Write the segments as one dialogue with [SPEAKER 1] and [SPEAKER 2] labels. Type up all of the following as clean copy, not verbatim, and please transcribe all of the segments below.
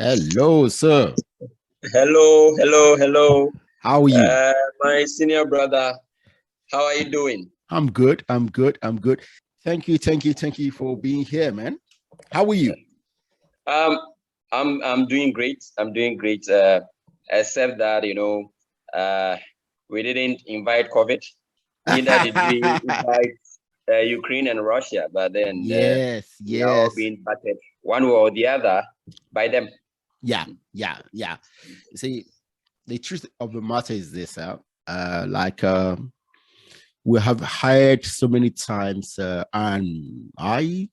[SPEAKER 1] Hello, sir.
[SPEAKER 2] Hello.
[SPEAKER 1] How are you?
[SPEAKER 2] My senior brother, how are you doing?
[SPEAKER 1] I'm good. Thank you for being here, man. How are you?
[SPEAKER 2] Um, I'm doing great. I'm doing great. Except that we didn't invite COVID. Neither did we invite Ukraine and Russia. But then
[SPEAKER 1] Yes.
[SPEAKER 2] we are all being battered one way or the other by them.
[SPEAKER 1] Yeah. You see, the truth of the matter is this: we have hired so many times, and I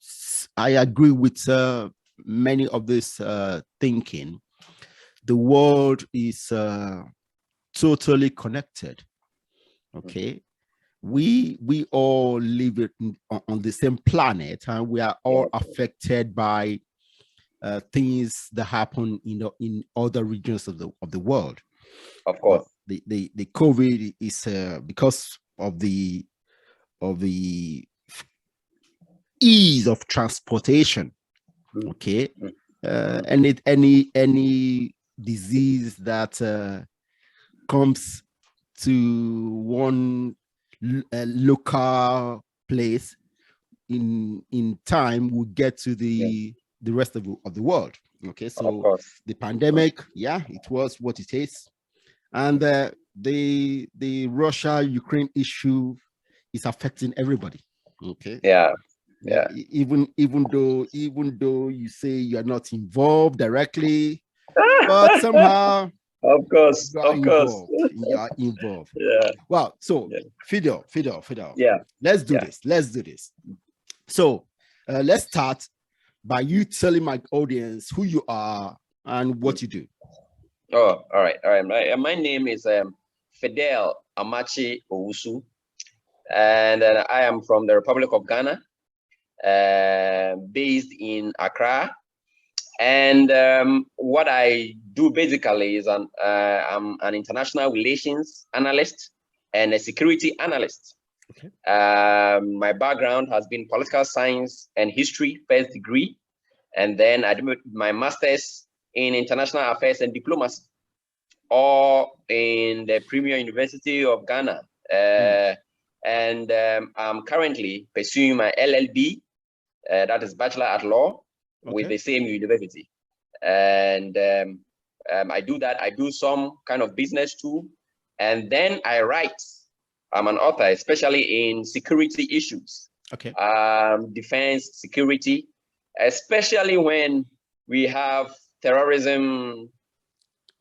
[SPEAKER 1] agree with many of this thinking. The world is totally connected. Okay, we all live on the same planet, and we are all affected by things that happen in other regions of the world.
[SPEAKER 2] Of course.
[SPEAKER 1] The COVID is because of the ease of transportation. Okay, any disease that comes to one local place in time will get to the rest of the world. Okay, so the pandemic, it was what it is, and the Russia-Ukraine issue is affecting everybody. Okay, even though you say you're not involved directly, but somehow
[SPEAKER 2] of course.
[SPEAKER 1] you are involved.
[SPEAKER 2] Yeah.
[SPEAKER 1] Well, so Fidel.
[SPEAKER 2] Yeah.
[SPEAKER 1] Let's do this. So let's start by you telling my audience who you are and what you do.
[SPEAKER 2] Oh, all right. My name is Fidel Amakye Owusu, and I am from the Republic of Ghana, based in Accra. And what I do basically is I'm an international relations analyst and a security analyst.
[SPEAKER 1] Okay.
[SPEAKER 2] My background has been political science and history, first degree, and then I did my master's in international affairs and diplomacy, all in the Premier University of Ghana. And I'm currently pursuing my LLB, that is Bachelor at Law, with the same university. And I do that. I do some kind of business too. And then I write. I'm an author, especially in security issues.
[SPEAKER 1] Okay.
[SPEAKER 2] Defense, security, especially when we have terrorism.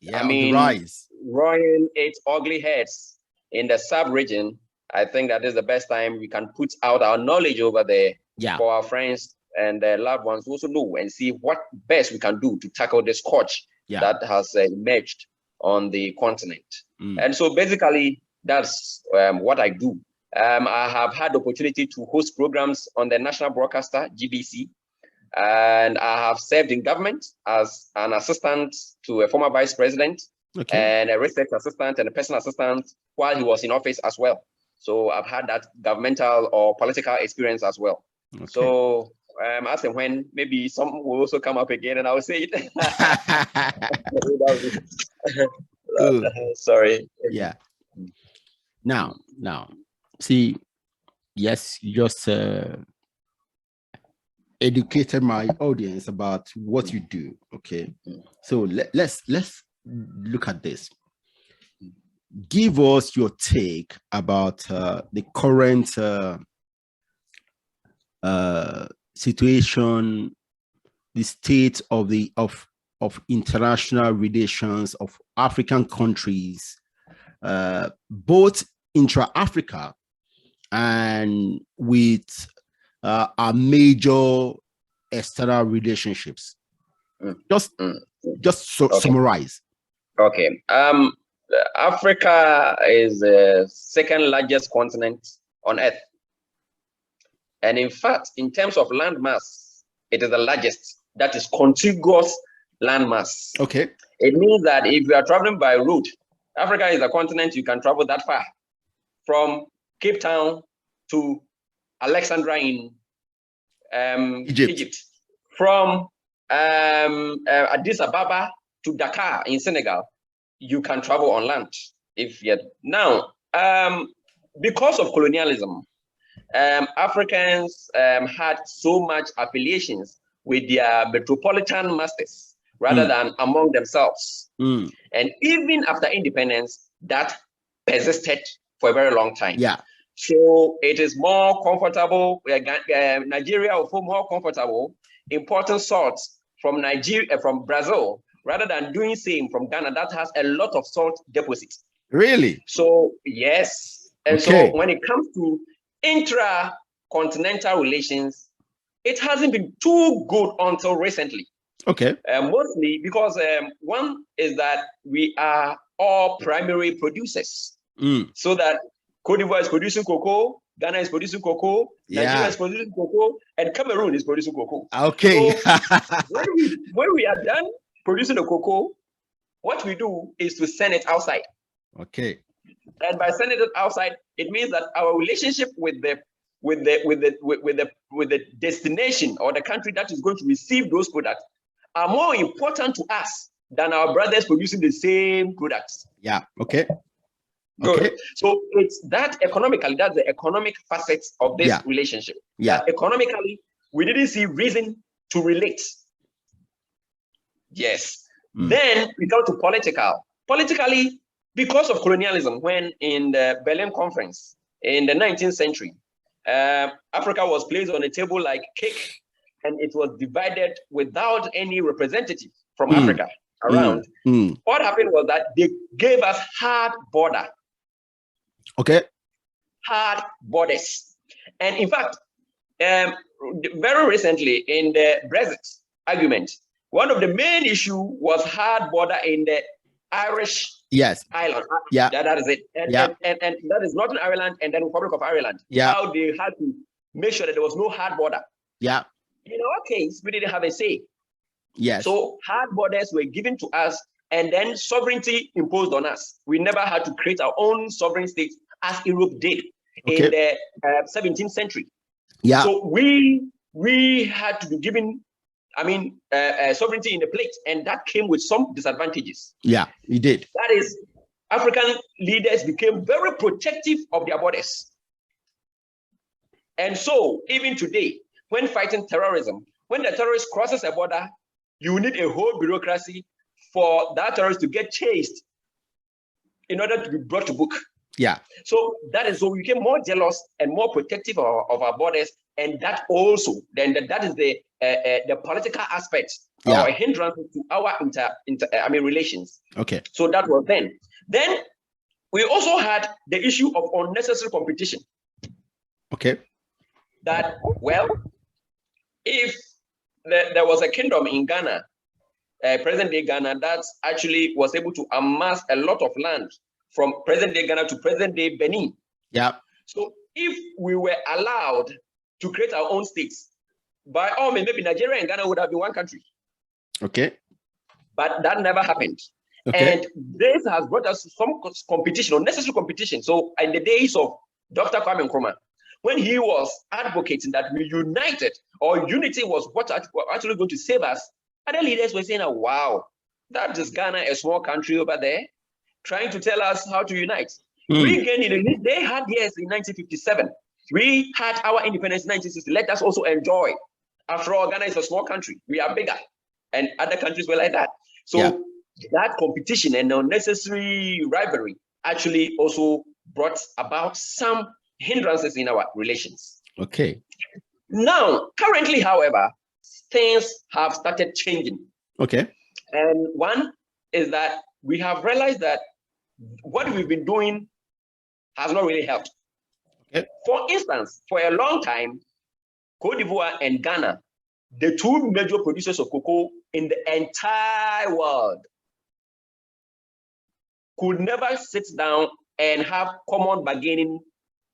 [SPEAKER 1] The rise.
[SPEAKER 2] Roaring its ugly heads in the sub-region. I think that is the best time we can put out our knowledge over there for our friends and their loved ones who also know and see what best we can do to tackle this scourge that has emerged on the continent. And so basically, that's what I do. I have had the opportunity to host programs on the national broadcaster, GBC, and I have served in government as an assistant to a former vice president, and a research assistant and a personal assistant while he was in office as well. So I've had that governmental or political experience as well. So as and when maybe some will also come up again and I will say it. Sorry.
[SPEAKER 1] Yeah. Now, see, yes, you just educated my audience about what you do. Okay, so let's look at this. Give us your take about the current situation, the state of international relations of African countries, both intra-Africa and with our major external relationships. Just summarize.
[SPEAKER 2] Okay. Africa is the second largest continent on Earth. And in fact, in terms of landmass, it is the largest. That is contiguous landmass.
[SPEAKER 1] Okay.
[SPEAKER 2] It means that if you are traveling by road, Africa is a continent you can travel that far. From Cape Town to Alexandria in Egypt. From Addis Ababa to Dakar in Senegal, you can travel on land. If yet now, because of colonialism, Africans had so much affiliations with their metropolitan masters rather than among themselves. And even after independence, that persisted for a very long time.
[SPEAKER 1] Yeah.
[SPEAKER 2] So it is more comfortable. Nigeria will feel more comfortable importing salt from Nigeria, from Brazil, rather than doing same from Ghana that has a lot of salt deposits.
[SPEAKER 1] Really?
[SPEAKER 2] So yes. And so when it comes to intra-continental relations, it hasn't been too good until recently.
[SPEAKER 1] Okay.
[SPEAKER 2] Mostly because one is that we are all primary producers. So that Cote d'Ivoire is producing cocoa, Ghana is producing cocoa, Nigeria is producing cocoa, and Cameroon is producing cocoa.
[SPEAKER 1] Okay.
[SPEAKER 2] So when we are done producing the cocoa, what we do is to send it outside.
[SPEAKER 1] Okay.
[SPEAKER 2] And by sending it outside, it means that our relationship with the destination or the country that is going to receive those products are more important to us than our brothers producing the same products.
[SPEAKER 1] Yeah. Okay.
[SPEAKER 2] Good.
[SPEAKER 1] Okay.
[SPEAKER 2] So it's that economically, that's the economic facets of this relationship.
[SPEAKER 1] Yeah.
[SPEAKER 2] That economically, we didn't see reason to relate. Yes. Then we go to political. Politically, because of colonialism, when in the Berlin Conference in the 19th century, Africa was placed on a table like cake, and it was divided without any representative from Africa around. What happened was that they gave us hard border.
[SPEAKER 1] Okay.
[SPEAKER 2] Hard borders. And in fact, very recently in the Brexit argument, one of the main issues was hard border in the Irish island.
[SPEAKER 1] Yeah.
[SPEAKER 2] That is it. And that is Northern Ireland and then Republic of Ireland.
[SPEAKER 1] Yeah.
[SPEAKER 2] How they had to make sure that there was no hard border.
[SPEAKER 1] Yeah.
[SPEAKER 2] In our case, we didn't have a say.
[SPEAKER 1] Yes.
[SPEAKER 2] So hard borders were given to us, and then sovereignty imposed on us. We never had to create our own sovereign state as Europe did in the 17th century.
[SPEAKER 1] Yeah.
[SPEAKER 2] So we had to be given, sovereignty in the plate, and that came with some disadvantages.
[SPEAKER 1] Yeah, it did.
[SPEAKER 2] That is, African leaders became very protective of their borders. And so even today, when fighting terrorism, when the terrorist crosses a border, you need a whole bureaucracy for that terrorist to get chased in order to be brought to book.
[SPEAKER 1] Yeah.
[SPEAKER 2] So that is, so we became more jealous and more protective of our borders, and that also that is the political aspect or a hindrance to our relations.
[SPEAKER 1] Okay.
[SPEAKER 2] So that was then. Then we also had the issue of unnecessary competition.
[SPEAKER 1] Okay.
[SPEAKER 2] That, well, if there was a kingdom in Ghana, present-day Ghana, that actually was able to amass a lot of land from present-day Ghana to present-day Benin.
[SPEAKER 1] Yeah.
[SPEAKER 2] So if we were allowed to create our own states, by all means, maybe Nigeria and Ghana would have been one country.
[SPEAKER 1] Okay.
[SPEAKER 2] But that never happened.
[SPEAKER 1] Okay.
[SPEAKER 2] And this has brought us some competition, unnecessary competition. So in the days of Dr. Kwame Nkrumah, when he was advocating that we united, or unity was what actually going to save us, other leaders were saying, oh, wow, that is Ghana, a small country over there, trying to tell us how to unite. We gained it. They had yes in 1957. We had our independence in 1960. Let us also enjoy. After all, Ghana is a small country. We are bigger. And other countries were like that. So that competition and unnecessary rivalry actually also brought about some hindrances in our relations.
[SPEAKER 1] Okay.
[SPEAKER 2] Now, currently, however, things have started changing.
[SPEAKER 1] Okay.
[SPEAKER 2] And one is that we have realized that what we've been doing has not really helped. Okay. For instance, for a long time, Cote d'Ivoire and Ghana, the two major producers of cocoa in the entire world, could never sit down and have common bargaining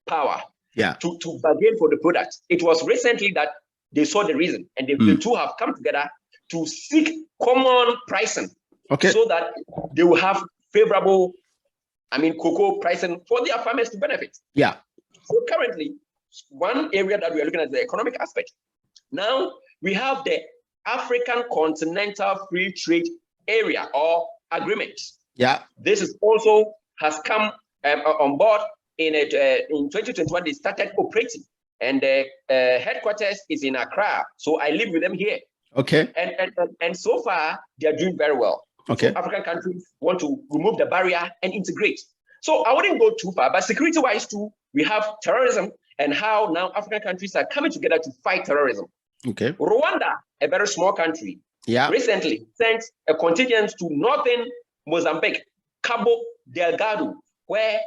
[SPEAKER 2] power to bargain for the product. It was recently that they saw the reason, and the two have come together to seek common pricing, so that they will have favorable, cocoa pricing for their farmers to benefit.
[SPEAKER 1] Yeah.
[SPEAKER 2] So currently, one area that we are looking at is the economic aspect. Now we have the African Continental Free Trade Area or Agreement.
[SPEAKER 1] Yeah.
[SPEAKER 2] This is also has come on board in 2021. They started operating, and the headquarters is in Accra. So I live with them here.
[SPEAKER 1] Okay.
[SPEAKER 2] And so far they are doing very well.
[SPEAKER 1] Okay.
[SPEAKER 2] So African countries want to remove the barrier and integrate. So I wouldn't go too far, but security-wise too, we have terrorism and how now African countries are coming together to fight terrorism.
[SPEAKER 1] Okay.
[SPEAKER 2] Rwanda, a very small country, recently sent a contingent to northern Mozambique, Cabo Delgado, where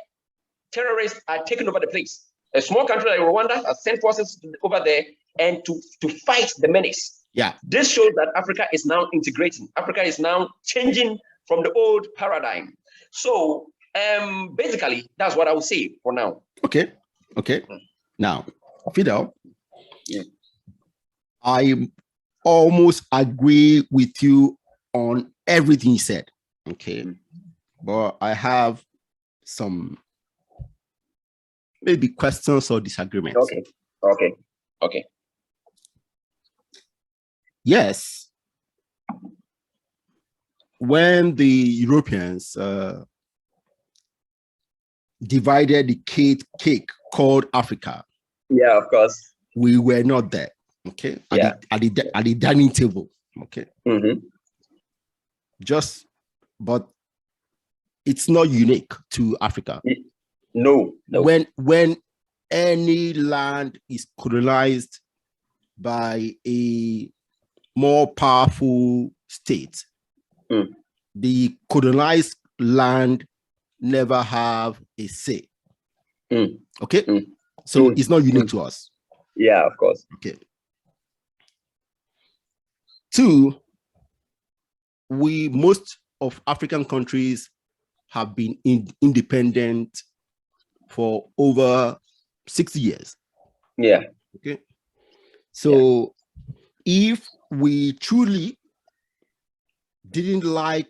[SPEAKER 2] terrorists are taking over the place. A small country like Rwanda has sent forces over there and to fight the menace.
[SPEAKER 1] Yeah.
[SPEAKER 2] This shows that Africa is now integrating. Africa is now changing from the old paradigm. So basically, that's what I would say for now.
[SPEAKER 1] Okay. Okay. Now, Fidel, I almost agree with you on everything you said. Okay. But I have some maybe questions or disagreements.
[SPEAKER 2] Okay.
[SPEAKER 1] Yes. When the Europeans divided the cake called Africa.
[SPEAKER 2] Yeah, of course.
[SPEAKER 1] We were not there. Okay. At the dining table. Okay. But it's not unique to Africa.
[SPEAKER 2] No.
[SPEAKER 1] When any land is colonized by a more powerful state, the colonized land never have a say. Okay. So it's not unique to us.
[SPEAKER 2] Yeah, of course.
[SPEAKER 1] Okay. Two, most of African countries have been independent for over 60 years.
[SPEAKER 2] Yeah.
[SPEAKER 1] Okay. So if we truly didn't like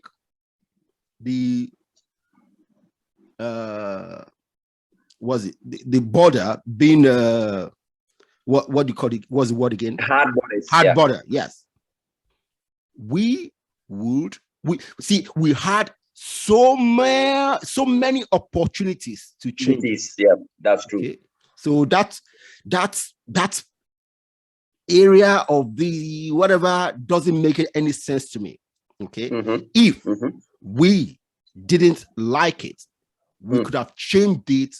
[SPEAKER 1] the the border being what do you call it? What's the word again?
[SPEAKER 2] Hard borders.
[SPEAKER 1] Hard border, yes. We had so many opportunities to change.
[SPEAKER 2] Yeah, that's true.
[SPEAKER 1] Okay? So that's area of the whatever doesn't make any sense to me. Okay. If we didn't like it, we could have changed it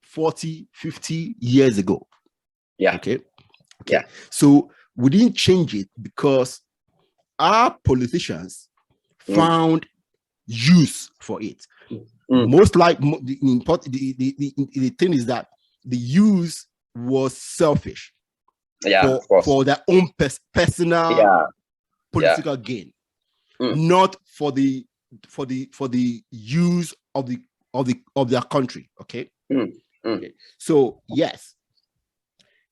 [SPEAKER 1] 40, 50 years ago.
[SPEAKER 2] Yeah.
[SPEAKER 1] Okay. So we didn't change it because our politicians found use for it. Most like the thing is that the use was selfish.
[SPEAKER 2] Yeah,
[SPEAKER 1] for their own personal political gain, not for the use of their country. Okay. Okay. So yes,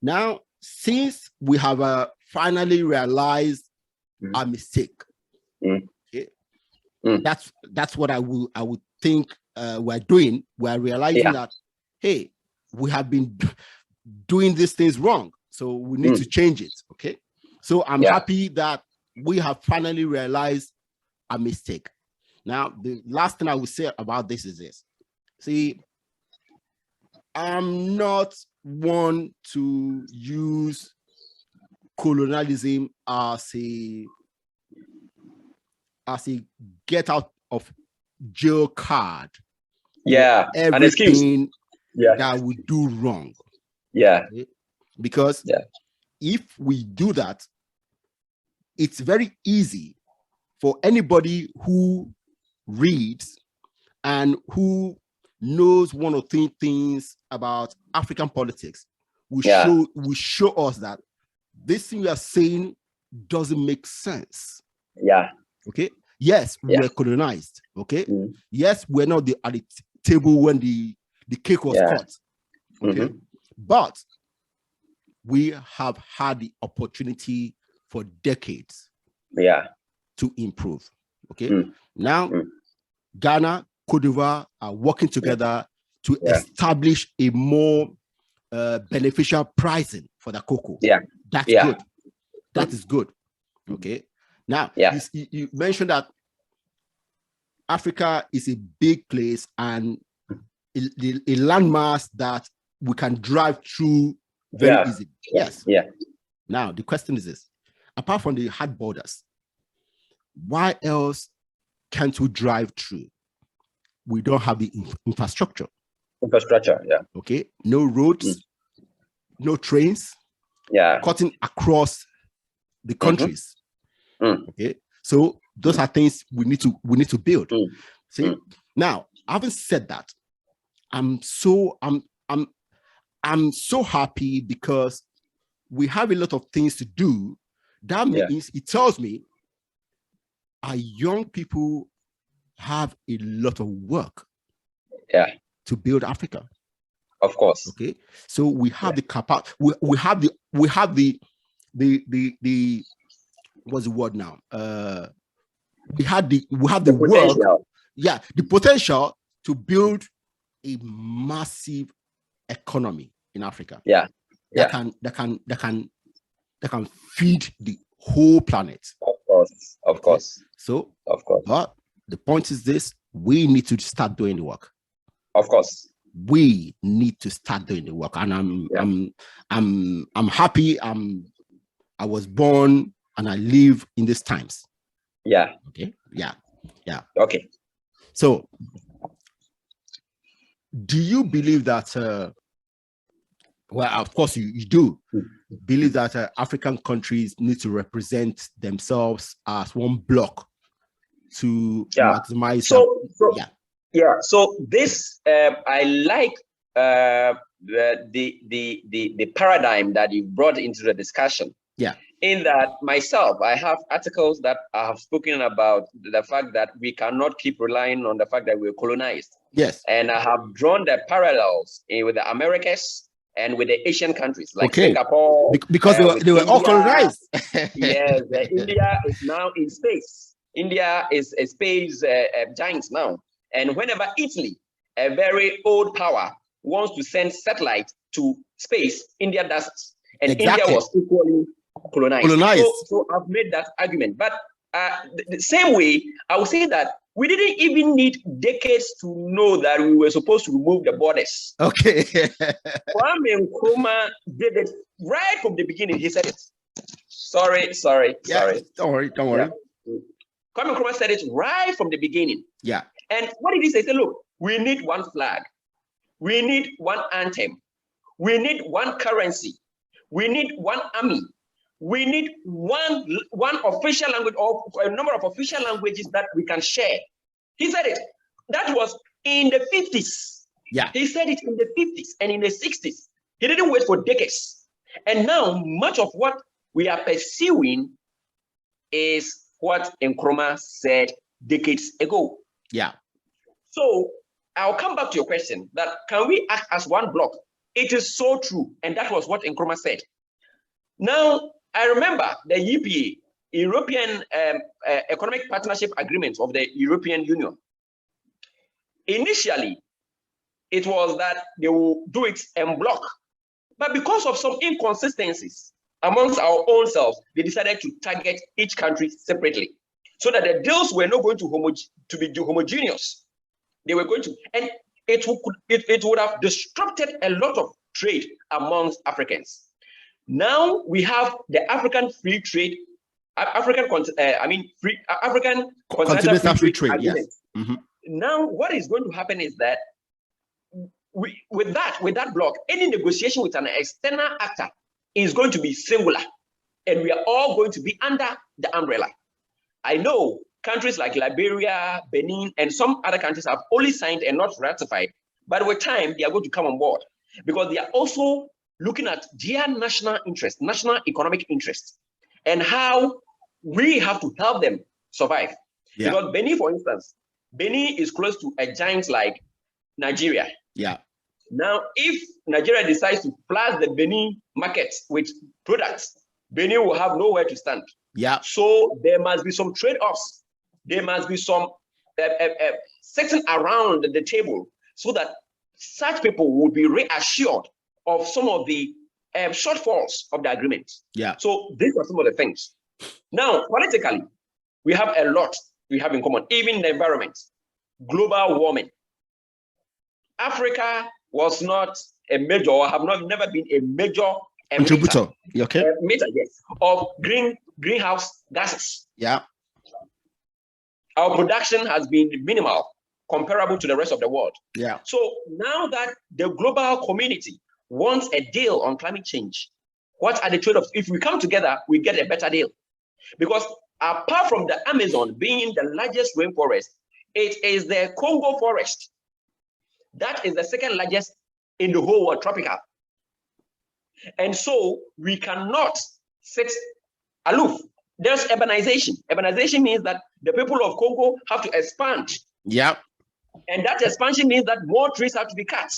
[SPEAKER 1] now since we have finally realized our mistake, okay, that's what I would think we're doing. We're realizing that hey, we have been doing these things wrong. So we need to change it. Okay. So I'm happy that we have finally realized a mistake. Now, the last thing I will say about this is this. See, I'm not one to use colonialism as a get out of jail card.
[SPEAKER 2] Yeah.
[SPEAKER 1] Everything that we do wrong.
[SPEAKER 2] Yeah.
[SPEAKER 1] Okay? Because if we do that, it's very easy for anybody who reads and who knows one or two things about African politics will show us that this thing we are saying doesn't make sense.
[SPEAKER 2] Yeah.
[SPEAKER 1] Okay. Yes, we were colonized. Okay. Yes, we're not at the table when the cake was cut. Okay. But we have had the opportunity for decades to improve. Okay. Now, Ghana, Cote d'Ivoire are working together to establish a more beneficial pricing for the cocoa.
[SPEAKER 2] Yeah.
[SPEAKER 1] That's good. That is good. Okay. Now, you mentioned that Africa is a big place and a landmass that we can drive through very easily. Yes.
[SPEAKER 2] Yeah.
[SPEAKER 1] Now, the question is this. Apart from the hard borders, why else can't we drive through? We don't have the infrastructure. Okay. No roads, no trains. Cutting across the countries. Okay. So those are things we need to build. See, now, having said that, I'm so happy because we have a lot of things to do. That means it tells me our young people have a lot of work to build Africa.
[SPEAKER 2] Of course.
[SPEAKER 1] Okay. So we have the capacity, we have the what's the word now? We have the work, the potential to build a massive economy in Africa. That can feed the whole planet.
[SPEAKER 2] Of course.
[SPEAKER 1] So, but the point is this: we need to start doing the work.
[SPEAKER 2] Of course.
[SPEAKER 1] We need to start doing the work, and I'm happy. I was born and I live in these times. Okay.
[SPEAKER 2] Okay.
[SPEAKER 1] So, do you believe that? Well, of course, you do believe that African countries need to represent themselves as one bloc to maximize.
[SPEAKER 2] So this I like the paradigm that you brought into the discussion. In that myself, I have articles that I have spoken about the fact that we cannot keep relying on the fact that we're colonized.
[SPEAKER 1] Yes.
[SPEAKER 2] And I have drawn the parallels with the Americas and with the Asian countries like Singapore.
[SPEAKER 1] Because they were all colonized.
[SPEAKER 2] Yes, India is now in space. India is a space giant now. And whenever Italy, a very old power, wants to send satellite to space, India does it. And India was equally colonized. So I've made that argument. But the same way, I would say that we didn't even need decades to know that we were supposed to remove the borders.
[SPEAKER 1] Okay.
[SPEAKER 2] Kwame Nkrumah did it right from the beginning. He said it. Sorry.
[SPEAKER 1] Don't worry.
[SPEAKER 2] Kwame Nkrumah said it right from the beginning. And what did he say? He said, look, we need one flag. We need one anthem. We need one currency. We need one army. We need one official language or a number of official languages that we can share. He said it. That was in the 50s. He said it in the 50s and in the 60s. He didn't wait for decades. And now much of what we are pursuing is what Nkrumah said decades ago. So I'll come back to your question that can we act as one bloc? It is so true. And that was what Nkrumah said. Now, I remember the EPA, European Economic Partnership Agreement of the European Union. Initially, it was that they will do it en bloc. But because of some inconsistencies amongst our own selves, they decided to target each country separately so that the deals were not going to be homogeneous. They were going to, and it would have disrupted a lot of trade amongst Africans. Now we have the African free trade, African continental free trade agreement. Now what is going to happen is that with that block, any negotiation with an external actor is going to be singular, and we are all going to be under the umbrella. I know countries like Liberia, Benin, and some other countries have only signed and not ratified, but with time they are going to come on board because they are also looking at their national interest, national economic interest, and how we have to help them survive. Because Benin, for instance, Benin is close to a giant like Nigeria. Now, if Nigeria decides to flood the Benin market with products, Benin will have nowhere to stand. So there must be some trade-offs. There must be some sitting around the table so that such people will be reassured of some of the shortfalls of the agreement.
[SPEAKER 1] Yeah.
[SPEAKER 2] So these are some of the things. Now, politically, we have a lot we have in common, even the environment, global warming. Africa was not a major, or never been a major
[SPEAKER 1] contributor. Okay.
[SPEAKER 2] Emitter, yes, of greenhouse gases.
[SPEAKER 1] Yeah.
[SPEAKER 2] Our production has been minimal, comparable to the rest of the world.
[SPEAKER 1] Yeah.
[SPEAKER 2] So now that the global community wants a deal on climate change, what are the trade-offs? If we come together, we get a better deal. Because apart from the Amazon being the largest rainforest, it is the Congo forest. That is the second largest in the whole world, tropical. And so we cannot sit aloof. There's urbanization. Urbanization means that the people of Congo have to expand.
[SPEAKER 1] Yeah.
[SPEAKER 2] And that expansion means that more trees have to be cut.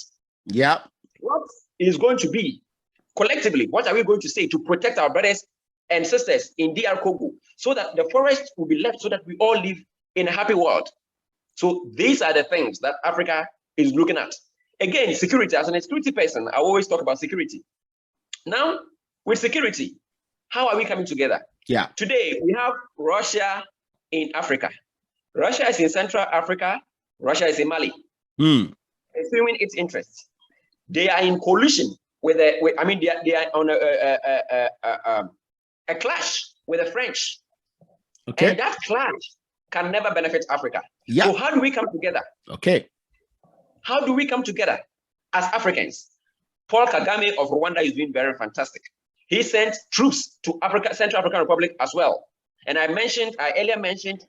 [SPEAKER 1] Yeah.
[SPEAKER 2] What is going to be collectively, what are we going to say to protect our brothers and sisters in DR Congo so that the forest will be left so that we all live in a happy world? So these are the things that Africa is looking at. Again, security. As a security person, I always talk about security. Now, with security, how are we coming together?
[SPEAKER 1] Yeah.
[SPEAKER 2] Today, we have Russia in Africa. Russia is in Central Africa. Russia is in Mali. Assuming its interests. They are in collision with they are on a clash with the French.
[SPEAKER 1] Okay.
[SPEAKER 2] And that clash can never benefit Africa.
[SPEAKER 1] Yeah.
[SPEAKER 2] So how do we come together?
[SPEAKER 1] Okay.
[SPEAKER 2] How do we come together as Africans? Paul Kagame of Rwanda is doing very fantastic. He sent troops to Central African Republic as well. And I earlier mentioned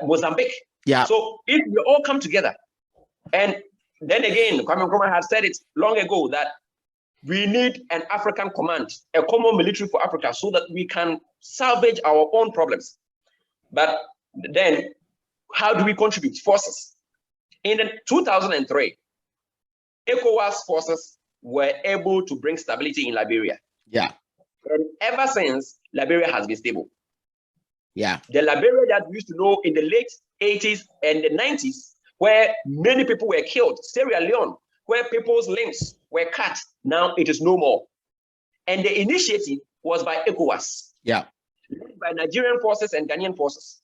[SPEAKER 2] Mozambique.
[SPEAKER 1] Yeah.
[SPEAKER 2] So if we all come together, and then again, Kwame Nkrumah has said it long ago that we need an African command, a common military for Africa, so that we can salvage our own problems. But then, how do we contribute? Forces. In 2003, ECOWAS forces were able to bring stability in Liberia.
[SPEAKER 1] Yeah.
[SPEAKER 2] And ever since, Liberia has been stable.
[SPEAKER 1] Yeah.
[SPEAKER 2] The Liberia that we used to know in the late 80s and the 90s, where many people were killed, Sierra Leone, where people's limbs were cut, now it is no more. And the initiative was by ECOWAS.
[SPEAKER 1] Yeah.
[SPEAKER 2] Led by Nigerian forces and Ghanaian forces.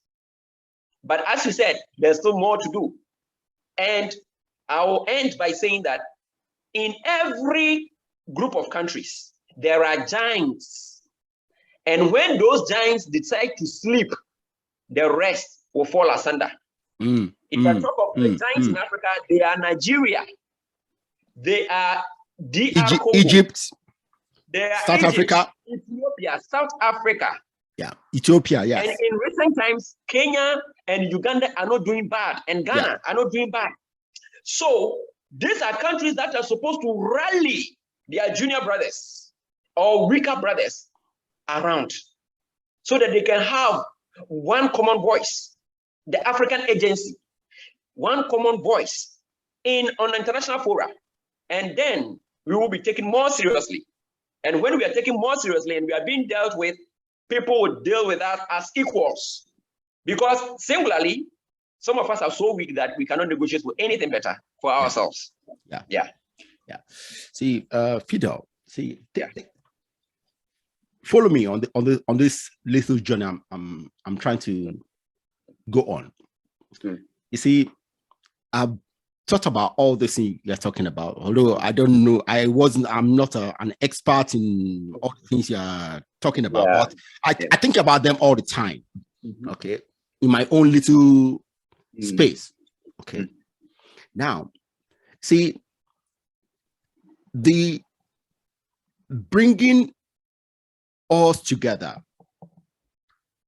[SPEAKER 2] But as you said, there's still more to do. And I will end by saying that in every group of countries, there are giants. And when those giants decide to sleep, the rest will fall asunder. If I talk of the giants in Africa, they are Nigeria. They are DR Congo.
[SPEAKER 1] Egypt.
[SPEAKER 2] They are
[SPEAKER 1] South Africa.
[SPEAKER 2] Ethiopia, South Africa.
[SPEAKER 1] Yeah, Ethiopia, yes.
[SPEAKER 2] And in recent times, Kenya and Uganda are not doing bad, and Ghana are not doing bad. So these are countries that are supposed to rally their junior brothers or weaker brothers around so that they can have one common voice, the African agency, one common voice on international fora. And then we will be taken more seriously. And when we are taken more seriously and we are being dealt with, people will deal with us as equals. Because singularly, some of us are so weak that we cannot negotiate with anything better for ourselves. Yeah.
[SPEAKER 1] See, Fidel, follow me on this little journey I'm trying to go on. You see, I've thought about all the things you're talking about, although I don't know, I'm not an expert in all the things you're talking about, but I think about them all the time, okay, in my own little space, okay. Now, see, the bringing us together,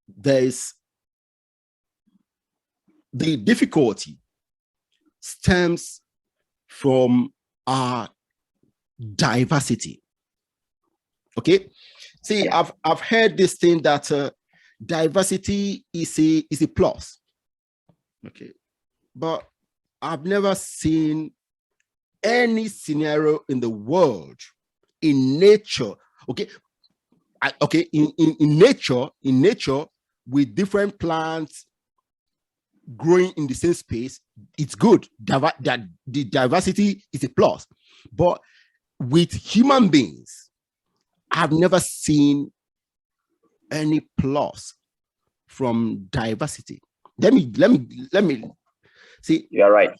[SPEAKER 1] there's the difficulty stems from our diversity. Okay, see, I've heard this thing that diversity is a plus. Okay, but I've never seen any scenario in the world, in nature. Okay, in nature, with different plants growing in the same space, it's good. That the diversity is a plus. But with human beings, I've never seen any plus from diversity. Let me see.
[SPEAKER 2] You are right.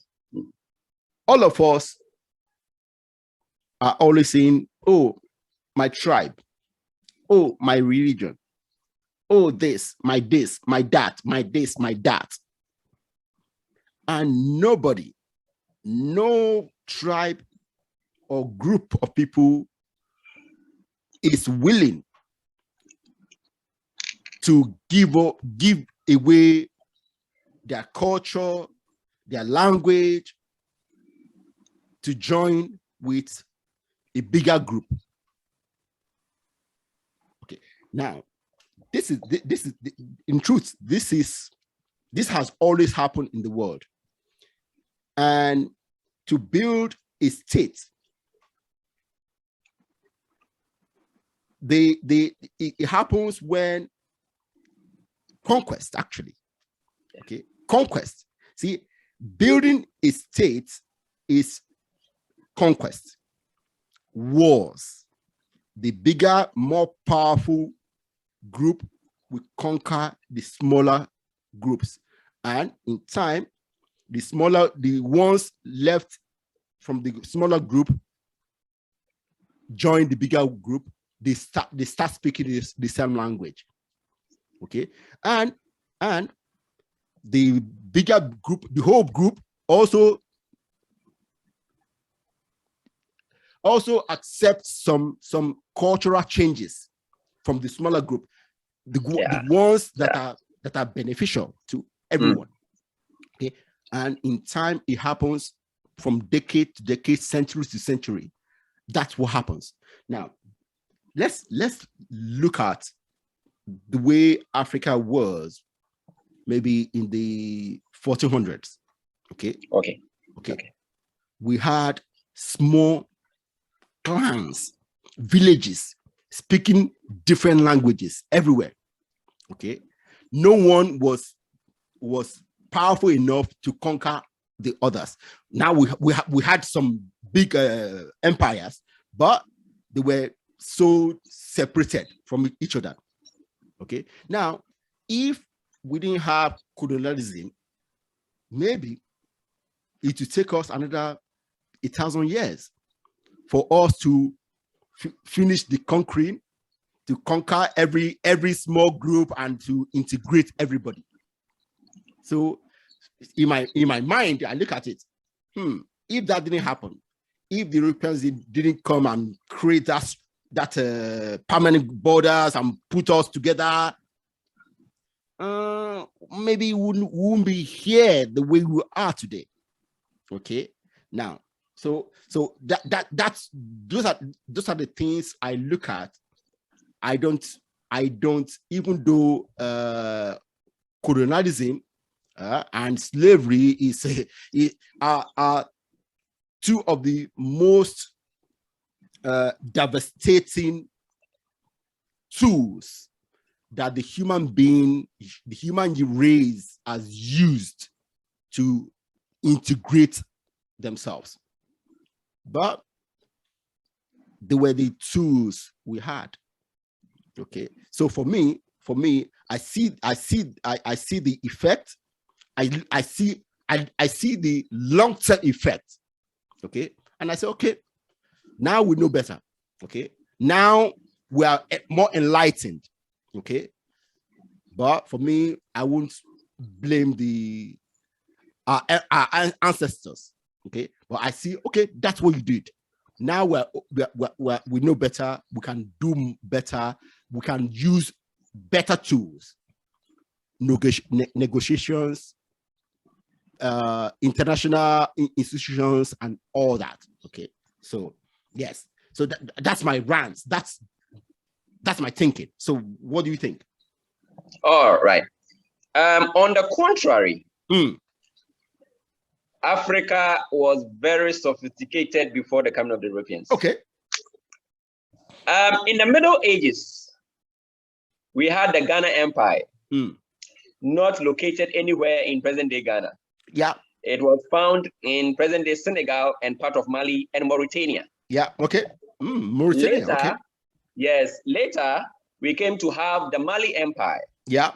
[SPEAKER 1] All of us are always saying, oh, my tribe, oh, my religion, oh, this, my that, my this, my that. And nobody, no tribe or group of people is willing to give away their culture, their language, to join with a bigger group. Okay, now this is in truth, this has always happened in the world. And to build a state, it happens when conquest, actually. Okay, conquest. See, building a state is conquest. Wars. The bigger, more powerful group will conquer the smaller groups. And in time, the ones left from the smaller group join the bigger group. They start speaking the same language. Okay, and the bigger group, the whole group also accepts some cultural changes from the smaller group, the ones that are beneficial to everyone. Okay, and in time it happens from decade to decade, century to century. That's what happens. Now, let's look at the way Africa was maybe in the 1400s. Okay. We had small clans, villages speaking different languages everywhere. Okay. No one was powerful enough to conquer the others. Now we had some big empires, but they were so separated from each other. Okay. Now, if we didn't have colonialism, maybe it would take us another 1,000 years for us to finish the conquering, to conquer every small group and to integrate everybody. So in my mind, I look at it. If that didn't happen, if the Europeans didn't come and create that permanent borders and put us together, maybe we wouldn't be here the way we are today. Okay. Now, so that's those are the things I look at. I don't even though colonialism and slavery are two of the most devastating tools that the human race has used to integrate themselves. But they were the tools we had. Okay. So for me, I see the effect. I see the long-term effect. Okay. And I say, okay, now we know better. Okay. Now we are more enlightened. Okay. But for me, I won't blame our ancestors. Okay. But I see, okay, that's what you did. Now we know better. We can do better. We can use better tools, negotiations, international institutions, and all that. Okay. So yes. So that's my rant. That's my thinking. So what do you think?
[SPEAKER 2] All right. On the contrary, Africa was very sophisticated before the coming of the Europeans.
[SPEAKER 1] Okay.
[SPEAKER 2] In the Middle Ages, we had the Ghana Empire, not located anywhere in present-day Ghana.
[SPEAKER 1] Yeah.
[SPEAKER 2] It was found in present-day Senegal and part of Mali and Mauritania.
[SPEAKER 1] Yeah. Okay. Mauritania.
[SPEAKER 2] Later,
[SPEAKER 1] okay.
[SPEAKER 2] Yes. Later, we came to have the Mali Empire.
[SPEAKER 1] Yeah.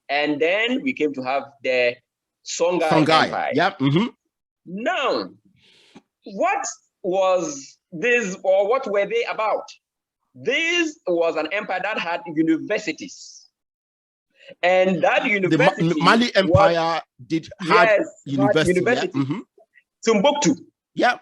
[SPEAKER 2] And then we came to have the Songhai Empire.
[SPEAKER 1] Yeah. Mm-hmm.
[SPEAKER 2] Now, what was this, or what were they about? This was an empire that had universities. And that university,
[SPEAKER 1] the Mali Empire had university. Yeah. Mm-hmm.
[SPEAKER 2] Timbuktu.
[SPEAKER 1] Yeah.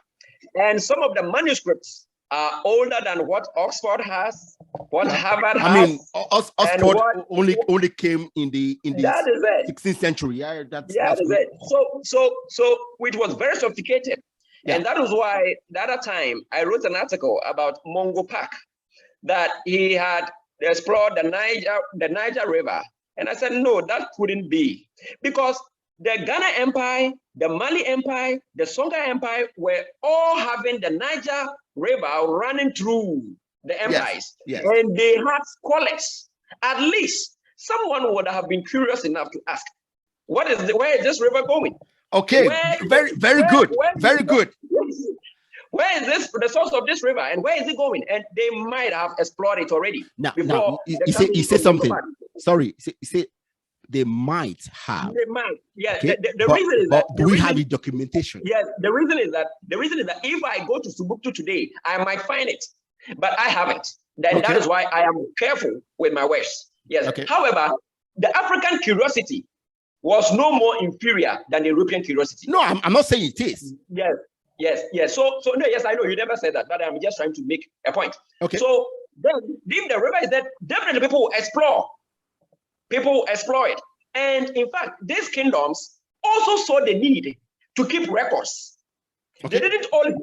[SPEAKER 2] And some of the manuscripts are older than what Oxford has, what Harvard has.
[SPEAKER 1] I mean, Oxford only came in the 16th century. Yeah, that's
[SPEAKER 2] it. So it was very sophisticated. Yeah. And that was why the other time I wrote an article about Mongo Park, that he had explored the Niger River. And I said, no, that couldn't be. Because the Ghana Empire, the Mali Empire, the Songhai Empire were all having the Niger River running through the empires.
[SPEAKER 1] Yes.
[SPEAKER 2] And they had scholars. At least someone would have been curious enough to ask, where is this river going?
[SPEAKER 1] Okay, very good.
[SPEAKER 2] Where is this, the source of this river, and where is it going? And they might have explored it already.
[SPEAKER 1] Now you say something. Sorry, you say they might have.
[SPEAKER 2] They might. Yeah.
[SPEAKER 1] Okay?
[SPEAKER 2] The reason is that
[SPEAKER 1] do we have the documentation?
[SPEAKER 2] Yes. The reason is that if I go to Timbuktu today, I might find it, but I haven't. Then that is why I am careful with my words. Yes. Okay. However, the African curiosity was no more inferior than the European curiosity.
[SPEAKER 1] No, I'm not saying it is.
[SPEAKER 2] Yes. So no, yes, I know you never said that, but I'm just trying to make a point.
[SPEAKER 1] Okay.
[SPEAKER 2] So then, if the river is that, definitely people will explore. People explore it. And in fact, these kingdoms also saw the need to keep records. Okay. They didn't only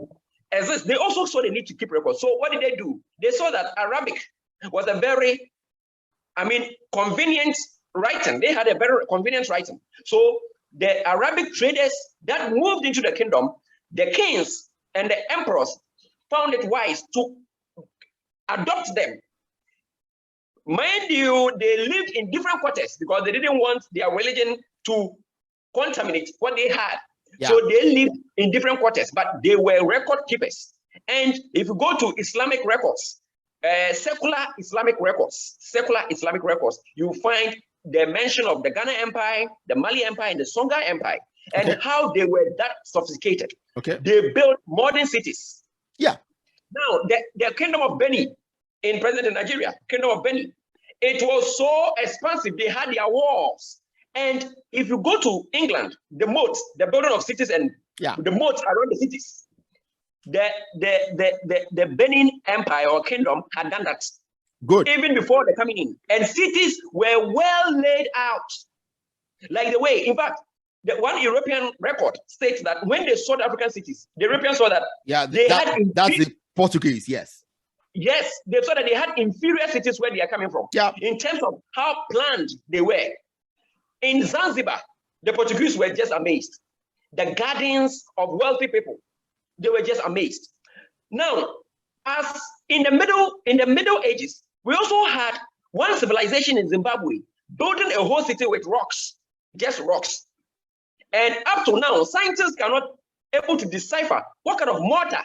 [SPEAKER 2] exist, they also saw the need to keep records. So what did they do? They saw that Arabic was a very, convenient writing. They had a very convenient writing. So the Arabic traders that moved into the kingdom, the kings and the emperors found it wise to adopt them. Mind you, they lived in different quarters because they didn't want their religion to contaminate what they had. Yeah. So they lived in different quarters, but they were record keepers. And if you go to Islamic records, secular Islamic records, you find the mention of the Ghana Empire, the Mali Empire, and the Songhai Empire, and how they were that sophisticated.
[SPEAKER 1] Okay.
[SPEAKER 2] They built modern cities.
[SPEAKER 1] Yeah.
[SPEAKER 2] Now, the kingdom of Benin in present Nigeria, kingdom of Benin, it was so expansive. They had their walls. And if you go to England, the moats, the building of cities and the moats around the cities, the Benin Empire or kingdom had done that.
[SPEAKER 1] Good.
[SPEAKER 2] Even before the coming in. And cities were well laid out. Like the way, in fact, the one European record states that when they saw the African cities, the Europeans saw that
[SPEAKER 1] that's the Portuguese, yes.
[SPEAKER 2] Yes, they saw that they had inferior cities where they are coming from.
[SPEAKER 1] Yeah.
[SPEAKER 2] In terms of how planned they were. In Zanzibar, the Portuguese were just amazed. The gardens of wealthy people, they were just amazed. Now, as in the Middle Ages, we also had one civilization in Zimbabwe building a whole city with rocks, just rocks. And up to now, scientists cannot able to decipher what kind of mortar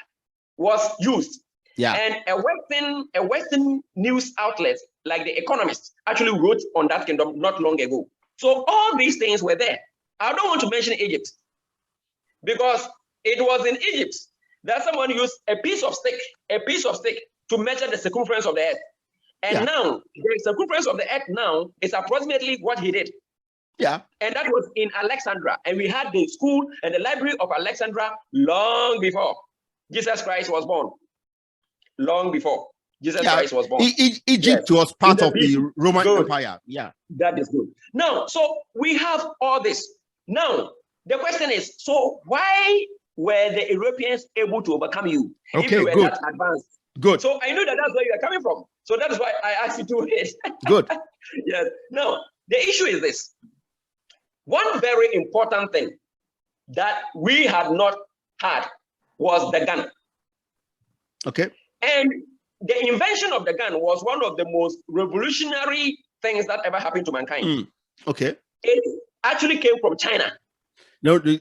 [SPEAKER 2] was used.
[SPEAKER 1] Yeah.
[SPEAKER 2] And a Western news outlet like The Economist actually wrote on that kingdom not long ago. So all these things were there. I don't want to mention Egypt because it was in Egypt that someone used a piece of stick to measure the circumference of the earth. And now the circumference of the earth now is approximately what he did.
[SPEAKER 1] Yeah.
[SPEAKER 2] And that was in Alexandria. And we had the school and the library of Alexandria long before Jesus Christ was born. Long before Jesus Christ was born.
[SPEAKER 1] Egypt was part of the Roman Empire. Yeah.
[SPEAKER 2] That is good. Now, so we have all this. Now, the question is, so why were the Europeans able to overcome you if you were that advanced?
[SPEAKER 1] Good.
[SPEAKER 2] So I know that that's where you are coming from. So that is why I asked you to it.
[SPEAKER 1] Good.
[SPEAKER 2] Yes. Now, the issue is this. One very important thing that we had not had was the gun.
[SPEAKER 1] Okay.
[SPEAKER 2] And the invention of the gun was one of the most revolutionary things that ever happened to mankind.
[SPEAKER 1] Okay.
[SPEAKER 2] It actually came from China.
[SPEAKER 1] No, the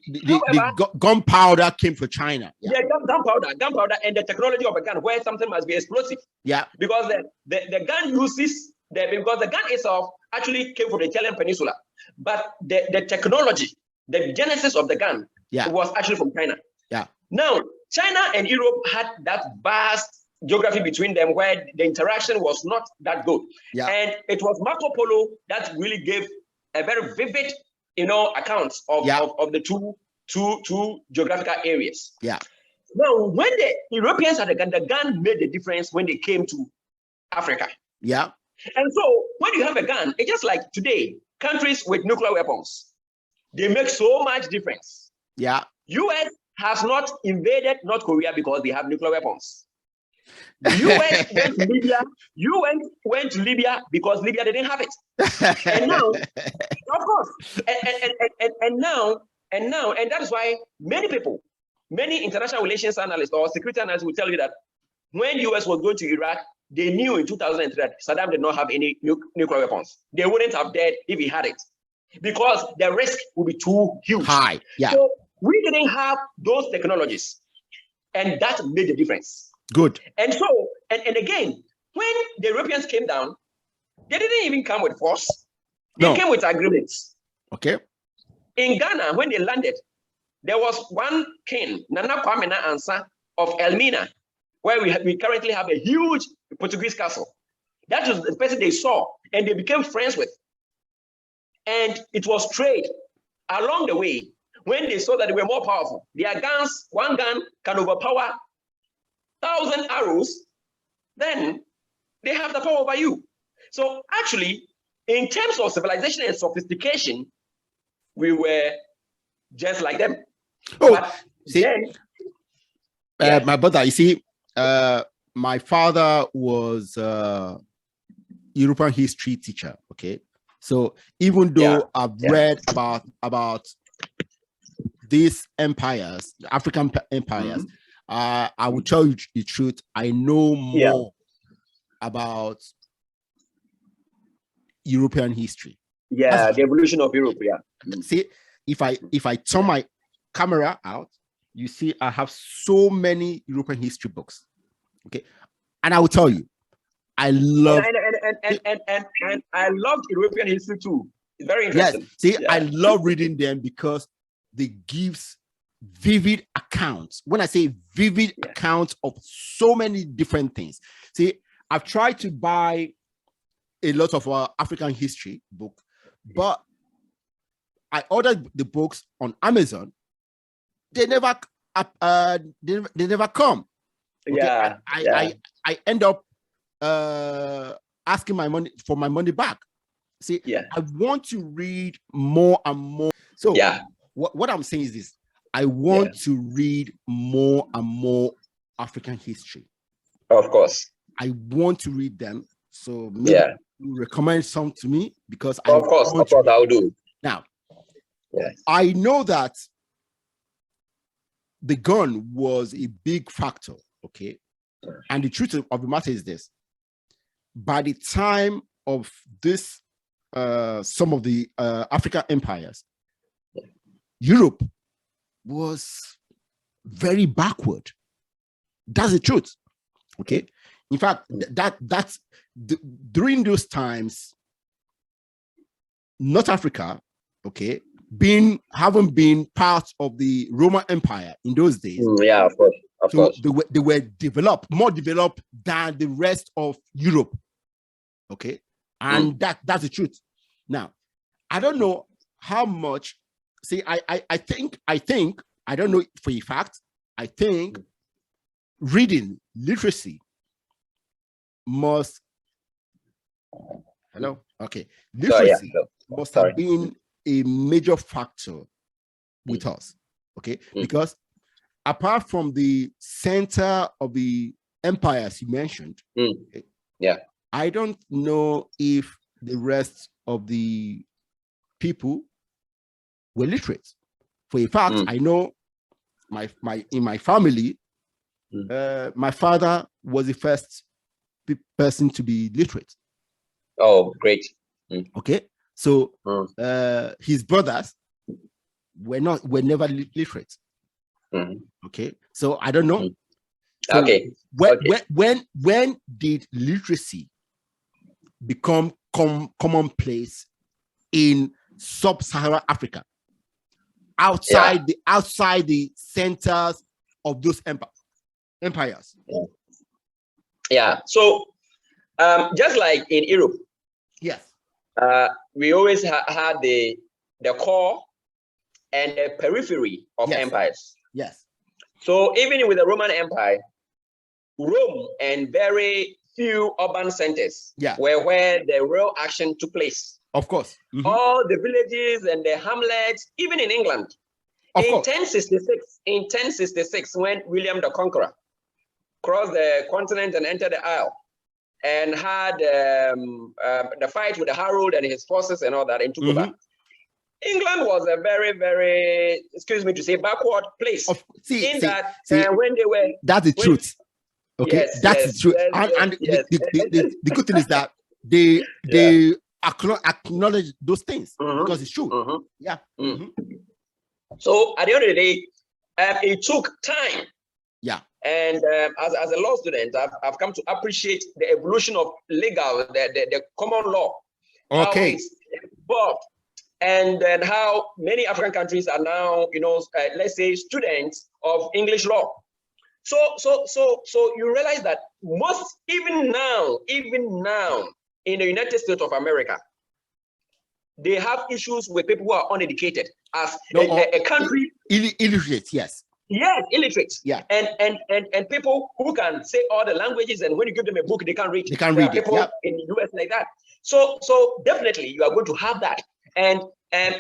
[SPEAKER 1] gunpowder came from China.
[SPEAKER 2] Yeah, gunpowder, and the technology of a gun where something must be explosive.
[SPEAKER 1] Yeah,
[SPEAKER 2] because the gun uses because the gun itself actually came from the Italian peninsula, but the technology, the genesis of the gun, was actually from China.
[SPEAKER 1] Yeah.
[SPEAKER 2] Now, China and Europe had that vast geography between them where the interaction was not that good.
[SPEAKER 1] Yeah.
[SPEAKER 2] And it was Marco Polo that really gave a very vivid, accounts of the two geographical areas.
[SPEAKER 1] Yeah.
[SPEAKER 2] Now, when the Europeans had the gun made the difference when they came to Africa.
[SPEAKER 1] Yeah.
[SPEAKER 2] And so when you have a gun, it's just like today, countries with nuclear weapons, they make so much difference.
[SPEAKER 1] Yeah.
[SPEAKER 2] US has not invaded North Korea because they have nuclear weapons. The US went to Libya. You went to Libya because Libya didn't have it. And now, of course, and that is why many international relations analysts or security analysts will tell you that when US was going to Iraq, they knew in 2003 that Saddam did not have any nuclear weapons. They wouldn't have dared if he had it because the risk would be too huge.
[SPEAKER 1] High. Yeah.
[SPEAKER 2] So we didn't have those technologies, and that made the difference.
[SPEAKER 1] Good.
[SPEAKER 2] And so, and again, when the Europeans came down, they didn't even come with force. They came with agreements.
[SPEAKER 1] Okay.
[SPEAKER 2] In Ghana, when they landed, there was one king, Nana Kwame Ansa of Elmina, where we currently have a huge Portuguese castle. That was the person they saw, and they became friends with. And it was trade along the way. When they saw that they were more powerful, their guns, one gun can overpower 1,000 arrows, then they have the power over you. So actually, in terms of civilization and sophistication, we were just like them.
[SPEAKER 1] Oh, see, my brother, you see, my father was a European history teacher. Okay, so even though I've read about these empires, African empires, I will tell you the truth. I know more about European history.
[SPEAKER 2] Yeah, the evolution of Europe. Yeah.
[SPEAKER 1] See, if I turn my camera out, you see I have so many European history books. Okay, and I will tell you, I love
[SPEAKER 2] and I loved European history too. It's very interesting.
[SPEAKER 1] Yes, see, I love reading them because they gives vivid accounts. When I say vivid accounts of so many different things. See, I've tried to buy a lot of African history book, but I ordered the books on Amazon. They never they never come. Okay? I end up asking my money back. See, I want to read more and more. So what I'm saying is this: I want to read more and more African history.
[SPEAKER 2] Of course,
[SPEAKER 1] I want to read them. So maybe you recommend some to me because
[SPEAKER 2] of course I'll do.
[SPEAKER 1] Now, I know that the gun was a big factor. Okay, and the truth of the matter is this: by the time of this, some of the African empires, Europe was very backward. That's the truth. Okay. In fact, during those times, North Africa, okay, haven't been part of the Roman Empire in those days.
[SPEAKER 2] Of course.
[SPEAKER 1] They were more developed than the rest of Europe. Okay. And that's the truth. Now, I don't know how much. See, I think, I don't know for a fact, I think reading literacy must, literacy must have been a major factor with us, okay? Because apart from the center of the empires you mentioned, I don't know if the rest of the people were literate. For a fact, I know in my family, my father was the first person to be literate.
[SPEAKER 2] Oh, great.
[SPEAKER 1] Okay, so his brothers were never literate.
[SPEAKER 2] Mm-hmm.
[SPEAKER 1] Okay, so I don't know.
[SPEAKER 2] Mm-hmm.
[SPEAKER 1] So
[SPEAKER 2] okay.
[SPEAKER 1] When did literacy become commonplace in sub-Saharan Africa, outside the centers of those empires?
[SPEAKER 2] Yeah. So just like in Europe,
[SPEAKER 1] yes,
[SPEAKER 2] we always had the core and the periphery of empires.
[SPEAKER 1] Yes.
[SPEAKER 2] So even with the Roman Empire, Rome and very few urban centers were where the real action took place.
[SPEAKER 1] Of course. Mm-hmm.
[SPEAKER 2] All the villages and the hamlets, even in England. In 1066, when William the Conqueror crossed the continent and entered the Isle and had the fight with the Harold and his forces and all that and took over, England was a very, very, excuse me to say, backward place. When they were...
[SPEAKER 1] That's the truth. Okay, that's the truth. The good thing is that they acknowledge those things because it's true. Yeah.
[SPEAKER 2] So at the end of the day, it took time.
[SPEAKER 1] Yeah.
[SPEAKER 2] And as a law student, I've come to appreciate the evolution of legal, the common law.
[SPEAKER 1] Okay.
[SPEAKER 2] How it's evolved, and then how many African countries are now, let's say, students of English law. So you realize that even now, in the United States of America, they have issues with people who are uneducated as a country.
[SPEAKER 1] Illiterate, yes.
[SPEAKER 2] Yes, illiterate.
[SPEAKER 1] Yeah.
[SPEAKER 2] And people who can say all the languages, and when you give them a book, they can't read.
[SPEAKER 1] They can't read
[SPEAKER 2] people in the US like that. So definitely you are going to have that. And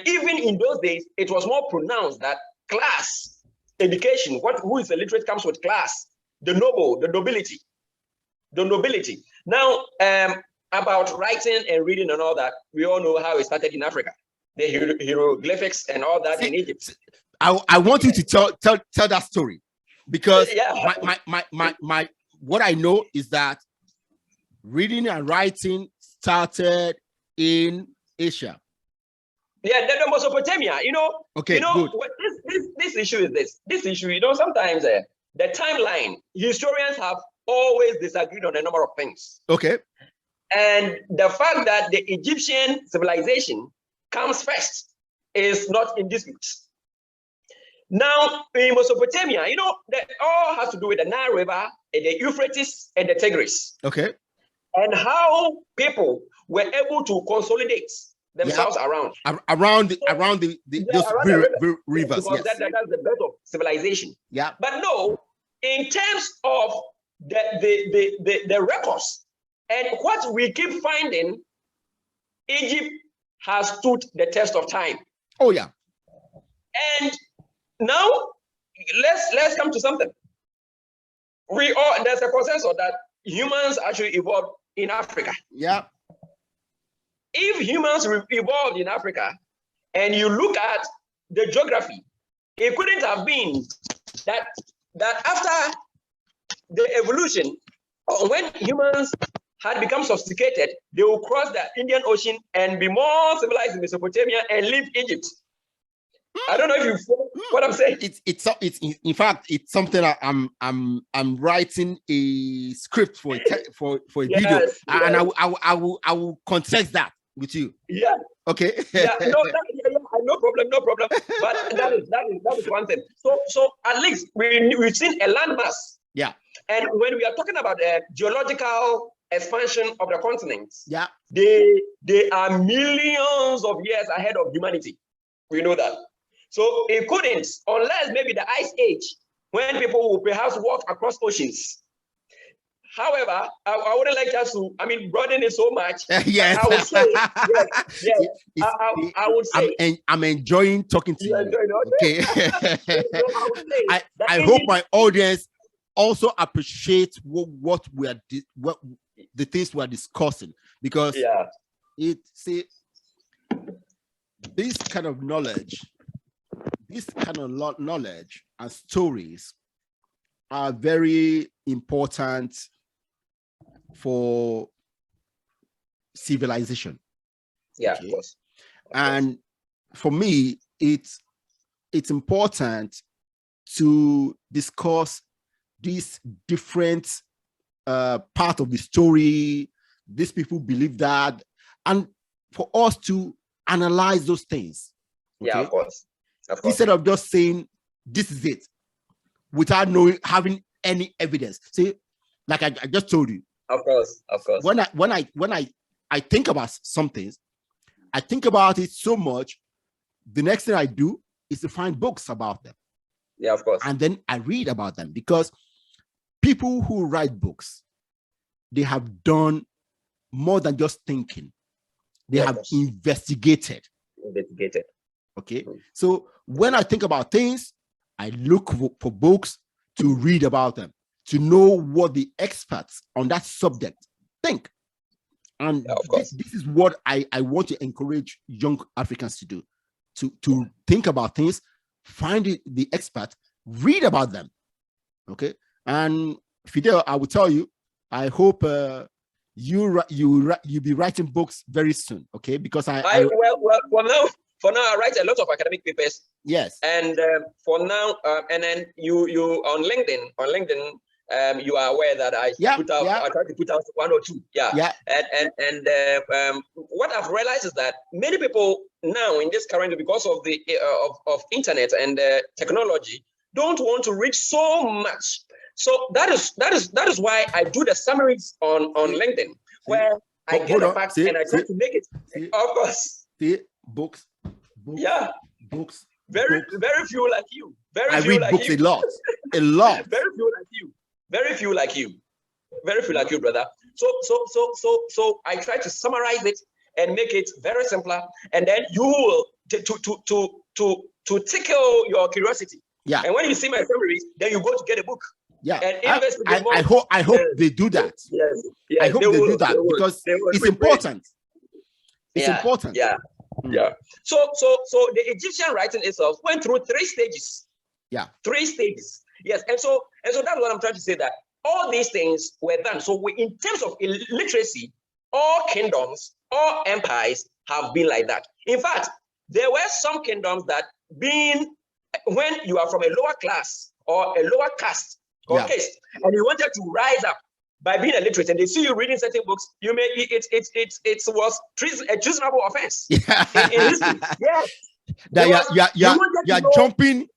[SPEAKER 2] even in those days, it was more pronounced that class education, who is illiterate comes with class, the nobility. Now, about writing and reading and all that, we all know how it started in Africa, the hieroglyphics and all that in Egypt.
[SPEAKER 1] I want you to tell that story, because my what I know is that reading and writing started in Asia.
[SPEAKER 2] Yeah, the Mesopotamia,
[SPEAKER 1] Okay, good.
[SPEAKER 2] This issue is this. This issue, sometimes the timeline, historians have always disagreed on a number of things.
[SPEAKER 1] Okay.
[SPEAKER 2] And the fact that the Egyptian civilization comes first is not in dispute. Now, in Mesopotamia, that all has to do with the Nile River, and the Euphrates, and the Tigris.
[SPEAKER 1] Okay.
[SPEAKER 2] And how people were able to consolidate themselves around the
[SPEAKER 1] rivers.
[SPEAKER 2] Because that's the birth of civilization.
[SPEAKER 1] Yeah.
[SPEAKER 2] But no, in terms of the records and what we keep finding, Egypt has stood the test of time.
[SPEAKER 1] Oh yeah.
[SPEAKER 2] And now let's come to something. There's a consensus that humans actually evolved in Africa.
[SPEAKER 1] Yeah.
[SPEAKER 2] If humans evolved in Africa, and you look at the geography, it couldn't have been that after the evolution, when humans had become sophisticated, they will cross the Indian Ocean and be more civilized in Mesopotamia and leave Egypt. I don't know if you follow what I'm saying.
[SPEAKER 1] It's in fact, it's something I'm writing a script for a video, and I will contest that with you.
[SPEAKER 2] Yeah.
[SPEAKER 1] Okay.
[SPEAKER 2] No problem. But that is one thing. So at least we've seen a landmass.
[SPEAKER 1] Yeah.
[SPEAKER 2] And when we are talking about the geological expansion of the continents, they are millions of years ahead of humanity. We know that. So it couldn't, unless maybe the Ice Age, when people will perhaps walk across oceans. However, I wouldn't like us to, broaden it so much.
[SPEAKER 1] Yes.
[SPEAKER 2] I would say, I would say.
[SPEAKER 1] I'm enjoying talking to you. Okay.
[SPEAKER 2] So
[SPEAKER 1] I hope my audience also appreciate what the things we are discussing, because this kind of knowledge and stories are very important for civilization.
[SPEAKER 2] Yeah, okay? Of course.
[SPEAKER 1] And for me, it it's important to discuss these different part of the story. These people believe that, and for us to analyze those things.
[SPEAKER 2] Okay? Yeah, of course.
[SPEAKER 1] Instead of just saying this is it, without having any evidence. See, like I just told you.
[SPEAKER 2] Of course.
[SPEAKER 1] When I think about some things, I think about it so much. The next thing I do is to find books about them.
[SPEAKER 2] Yeah, of course.
[SPEAKER 1] And then I read about them, because people who write books, they have done more than just thinking. They have investigated. Okay. Mm-hmm. So when I think about things, I look for books to read about them, to know what the experts on that subject think. And this is what I want to encourage young Africans to do, to think about things, find the expert, read about them. Okay. And Fidel, I will tell you, I hope you'll be writing books very soon. Okay. Because
[SPEAKER 2] for now, I write a lot of academic papers.
[SPEAKER 1] Yes.
[SPEAKER 2] And for now, and then you on LinkedIn, you are aware that I try to put out one or two. Yeah. And what I've realized is that many people now in this current, because of the of internet and technology, don't want to read so much. So that is why I do the summaries on LinkedIn, where I get the facts and I try to make it. Of course.
[SPEAKER 1] Books.
[SPEAKER 2] Yeah.
[SPEAKER 1] Books.
[SPEAKER 2] Very few like you.
[SPEAKER 1] I read books a lot.
[SPEAKER 2] Very few like you. Very few like you, brother. So I try to summarize it and make it very simpler, and then you will to tickle your curiosity.
[SPEAKER 1] Yeah.
[SPEAKER 2] And when you see my summaries, then you go to get a book.
[SPEAKER 1] Yeah. And I hope they do that.
[SPEAKER 2] Yes.
[SPEAKER 1] I hope they do that, because it's important. It's important.
[SPEAKER 2] Yeah. Yeah. So the Egyptian writing itself went through 3 stages.
[SPEAKER 1] Yeah.
[SPEAKER 2] 3 stages. Yes. And so that's what I'm trying to say, that all these things were done. So in terms of literacy, all kingdoms, all empires have been like that. In fact, there were some kingdoms that when you are from a lower class or a lower caste or caste, and you wanted to rise up by being illiterate, and they see you reading certain books, it was a treasonable offense in history.
[SPEAKER 1] Yeah. You're jumping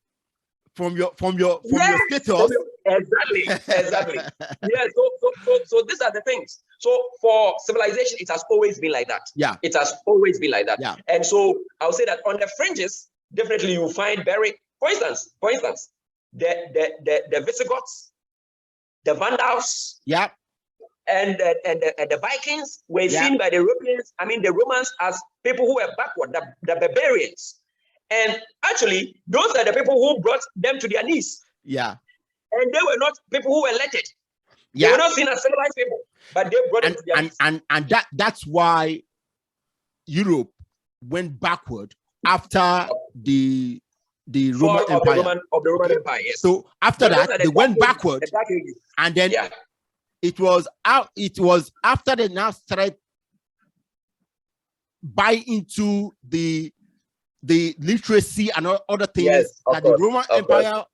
[SPEAKER 1] from your status.
[SPEAKER 2] Exactly. Yeah. So these are the things. So for civilization, it has always been like that.
[SPEAKER 1] Yeah.
[SPEAKER 2] It has always been like that.
[SPEAKER 1] Yeah.
[SPEAKER 2] And so I'll say that on the fringes, definitely you find for instance, the Visigoths, the Vandals, and the Vikings were seen by the Europeans, the Romans, as people who were backward, the barbarians. And actually, those are the people who brought them to their knees.
[SPEAKER 1] Yeah.
[SPEAKER 2] And they were not people who were lettered. They were not seen as civilized people, but they brought them to their knees.
[SPEAKER 1] And that's why Europe went backward after the Roman Empire.
[SPEAKER 2] Of the Roman Empire, yes.
[SPEAKER 1] So after that, they went backward, and then it was after they now started buying into the literacy and other things that the Roman Empire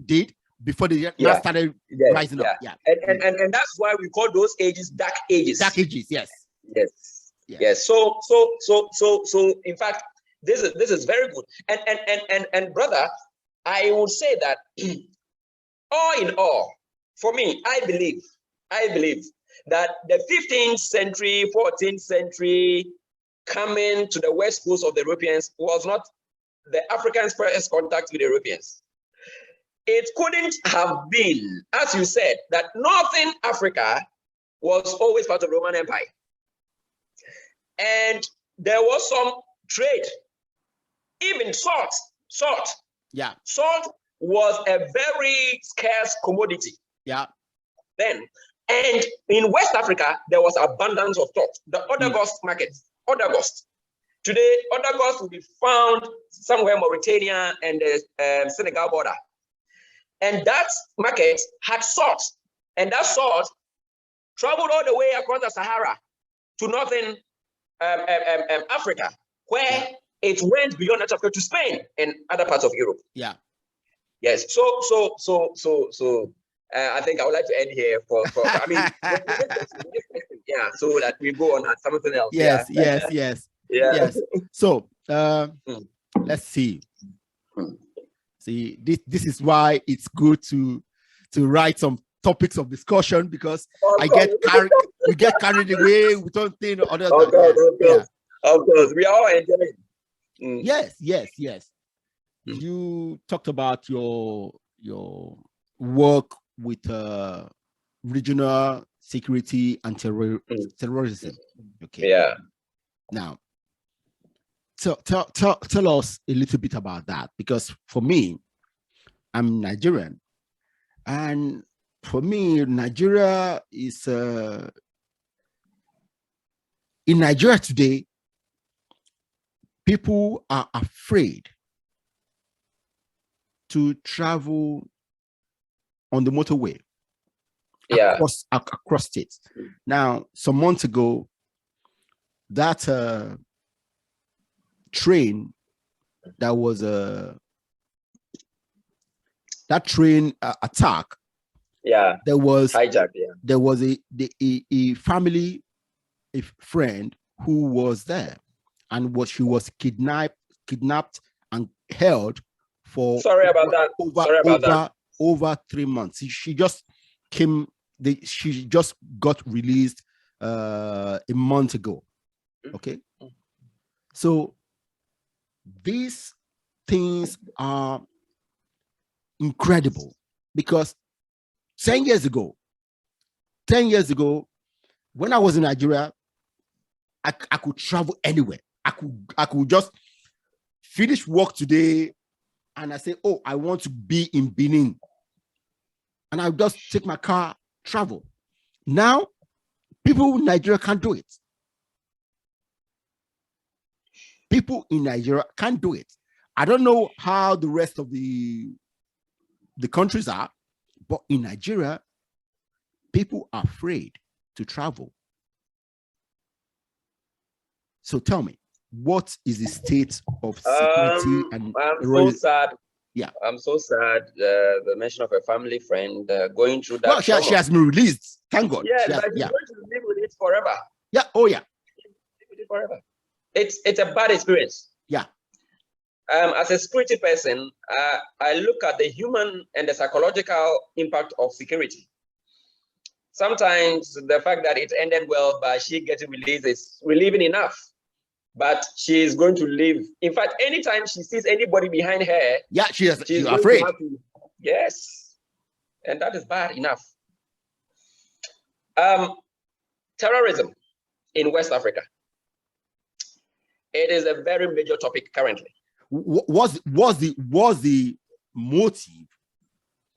[SPEAKER 1] did before they now started rising up. Yeah.
[SPEAKER 2] And that's why we call those ages dark ages.
[SPEAKER 1] Dark ages, yes.
[SPEAKER 2] Yes. So in fact, this is very good. And brother, I would say that all in all, for me, I believe that the 15th century, 14th century coming to the west coast of the Europeans was not the Africans' first contact with the Europeans. It couldn't have been, as you said, that Northern Africa was always part of the Roman Empire. And there was some trade, even salt.
[SPEAKER 1] Yeah.
[SPEAKER 2] Salt was a very scarce commodity.
[SPEAKER 1] Yeah.
[SPEAKER 2] Then, and in West Africa, there was abundance of salt. The Odagost market. Odagost. Today, Odagost will be found somewhere in Mauritania and the Senegal border. And that market had salt. And that salt traveled all the way across the Sahara to northern Africa, where it went beyond North Africa to Spain and other parts of Europe.
[SPEAKER 1] Yeah.
[SPEAKER 2] Yes. So I think I would like to end here I mean, yeah, so that we go on at something else.
[SPEAKER 1] Yes,
[SPEAKER 2] yeah.
[SPEAKER 1] yes.
[SPEAKER 2] Yeah.
[SPEAKER 1] Yes. So let's see. See, this is why it's good to write some topics of discussion, because we get carried away. We don't think other than
[SPEAKER 2] of course. We are all enjoying.
[SPEAKER 1] Yes. You talked about your work with regional security and terrorism. Okay.
[SPEAKER 2] Yeah.
[SPEAKER 1] Now, tell us a little bit about that, because for me, I'm Nigerian, and for me, Nigeria is in Nigeria today, people are afraid to travel on the motorway across states. Now, some months ago, that train that was that train attack.
[SPEAKER 2] Yeah,
[SPEAKER 1] there was
[SPEAKER 2] hijack. Yeah,
[SPEAKER 1] there was a family, a friend who was there, and she was kidnapped and held for over 3 months. She just came. She just got released a month ago. Okay, so these things are incredible, because 10 years ago, when I was in Nigeria, I could travel anywhere. I could just finish work today and I say, oh, I want to be in Benin, and I'll just take my car, travel. Now, people in Nigeria can't do it. People in Nigeria can't do it. I don't know how the rest of the countries are, but in Nigeria, people are afraid to travel. So tell me, what is the state of security and
[SPEAKER 2] so sad.
[SPEAKER 1] Yeah,
[SPEAKER 2] I'm so sad. The mention of a family friend going through that.
[SPEAKER 1] Well, she has been released. Thank God.
[SPEAKER 2] Yeah, but she's going to live with it forever.
[SPEAKER 1] Yeah. Oh yeah.
[SPEAKER 2] Live with it forever. It's a bad experience.
[SPEAKER 1] Yeah.
[SPEAKER 2] As a security person, I look at the human and the psychological impact of security. Sometimes the fact that it ended well by she getting released is relieving enough, but she is going to live. In fact, anytime she sees anybody behind her, she's afraid. Yes, and that is bad enough. Terrorism in West Africa. It is a very major topic currently.
[SPEAKER 1] Was the motive?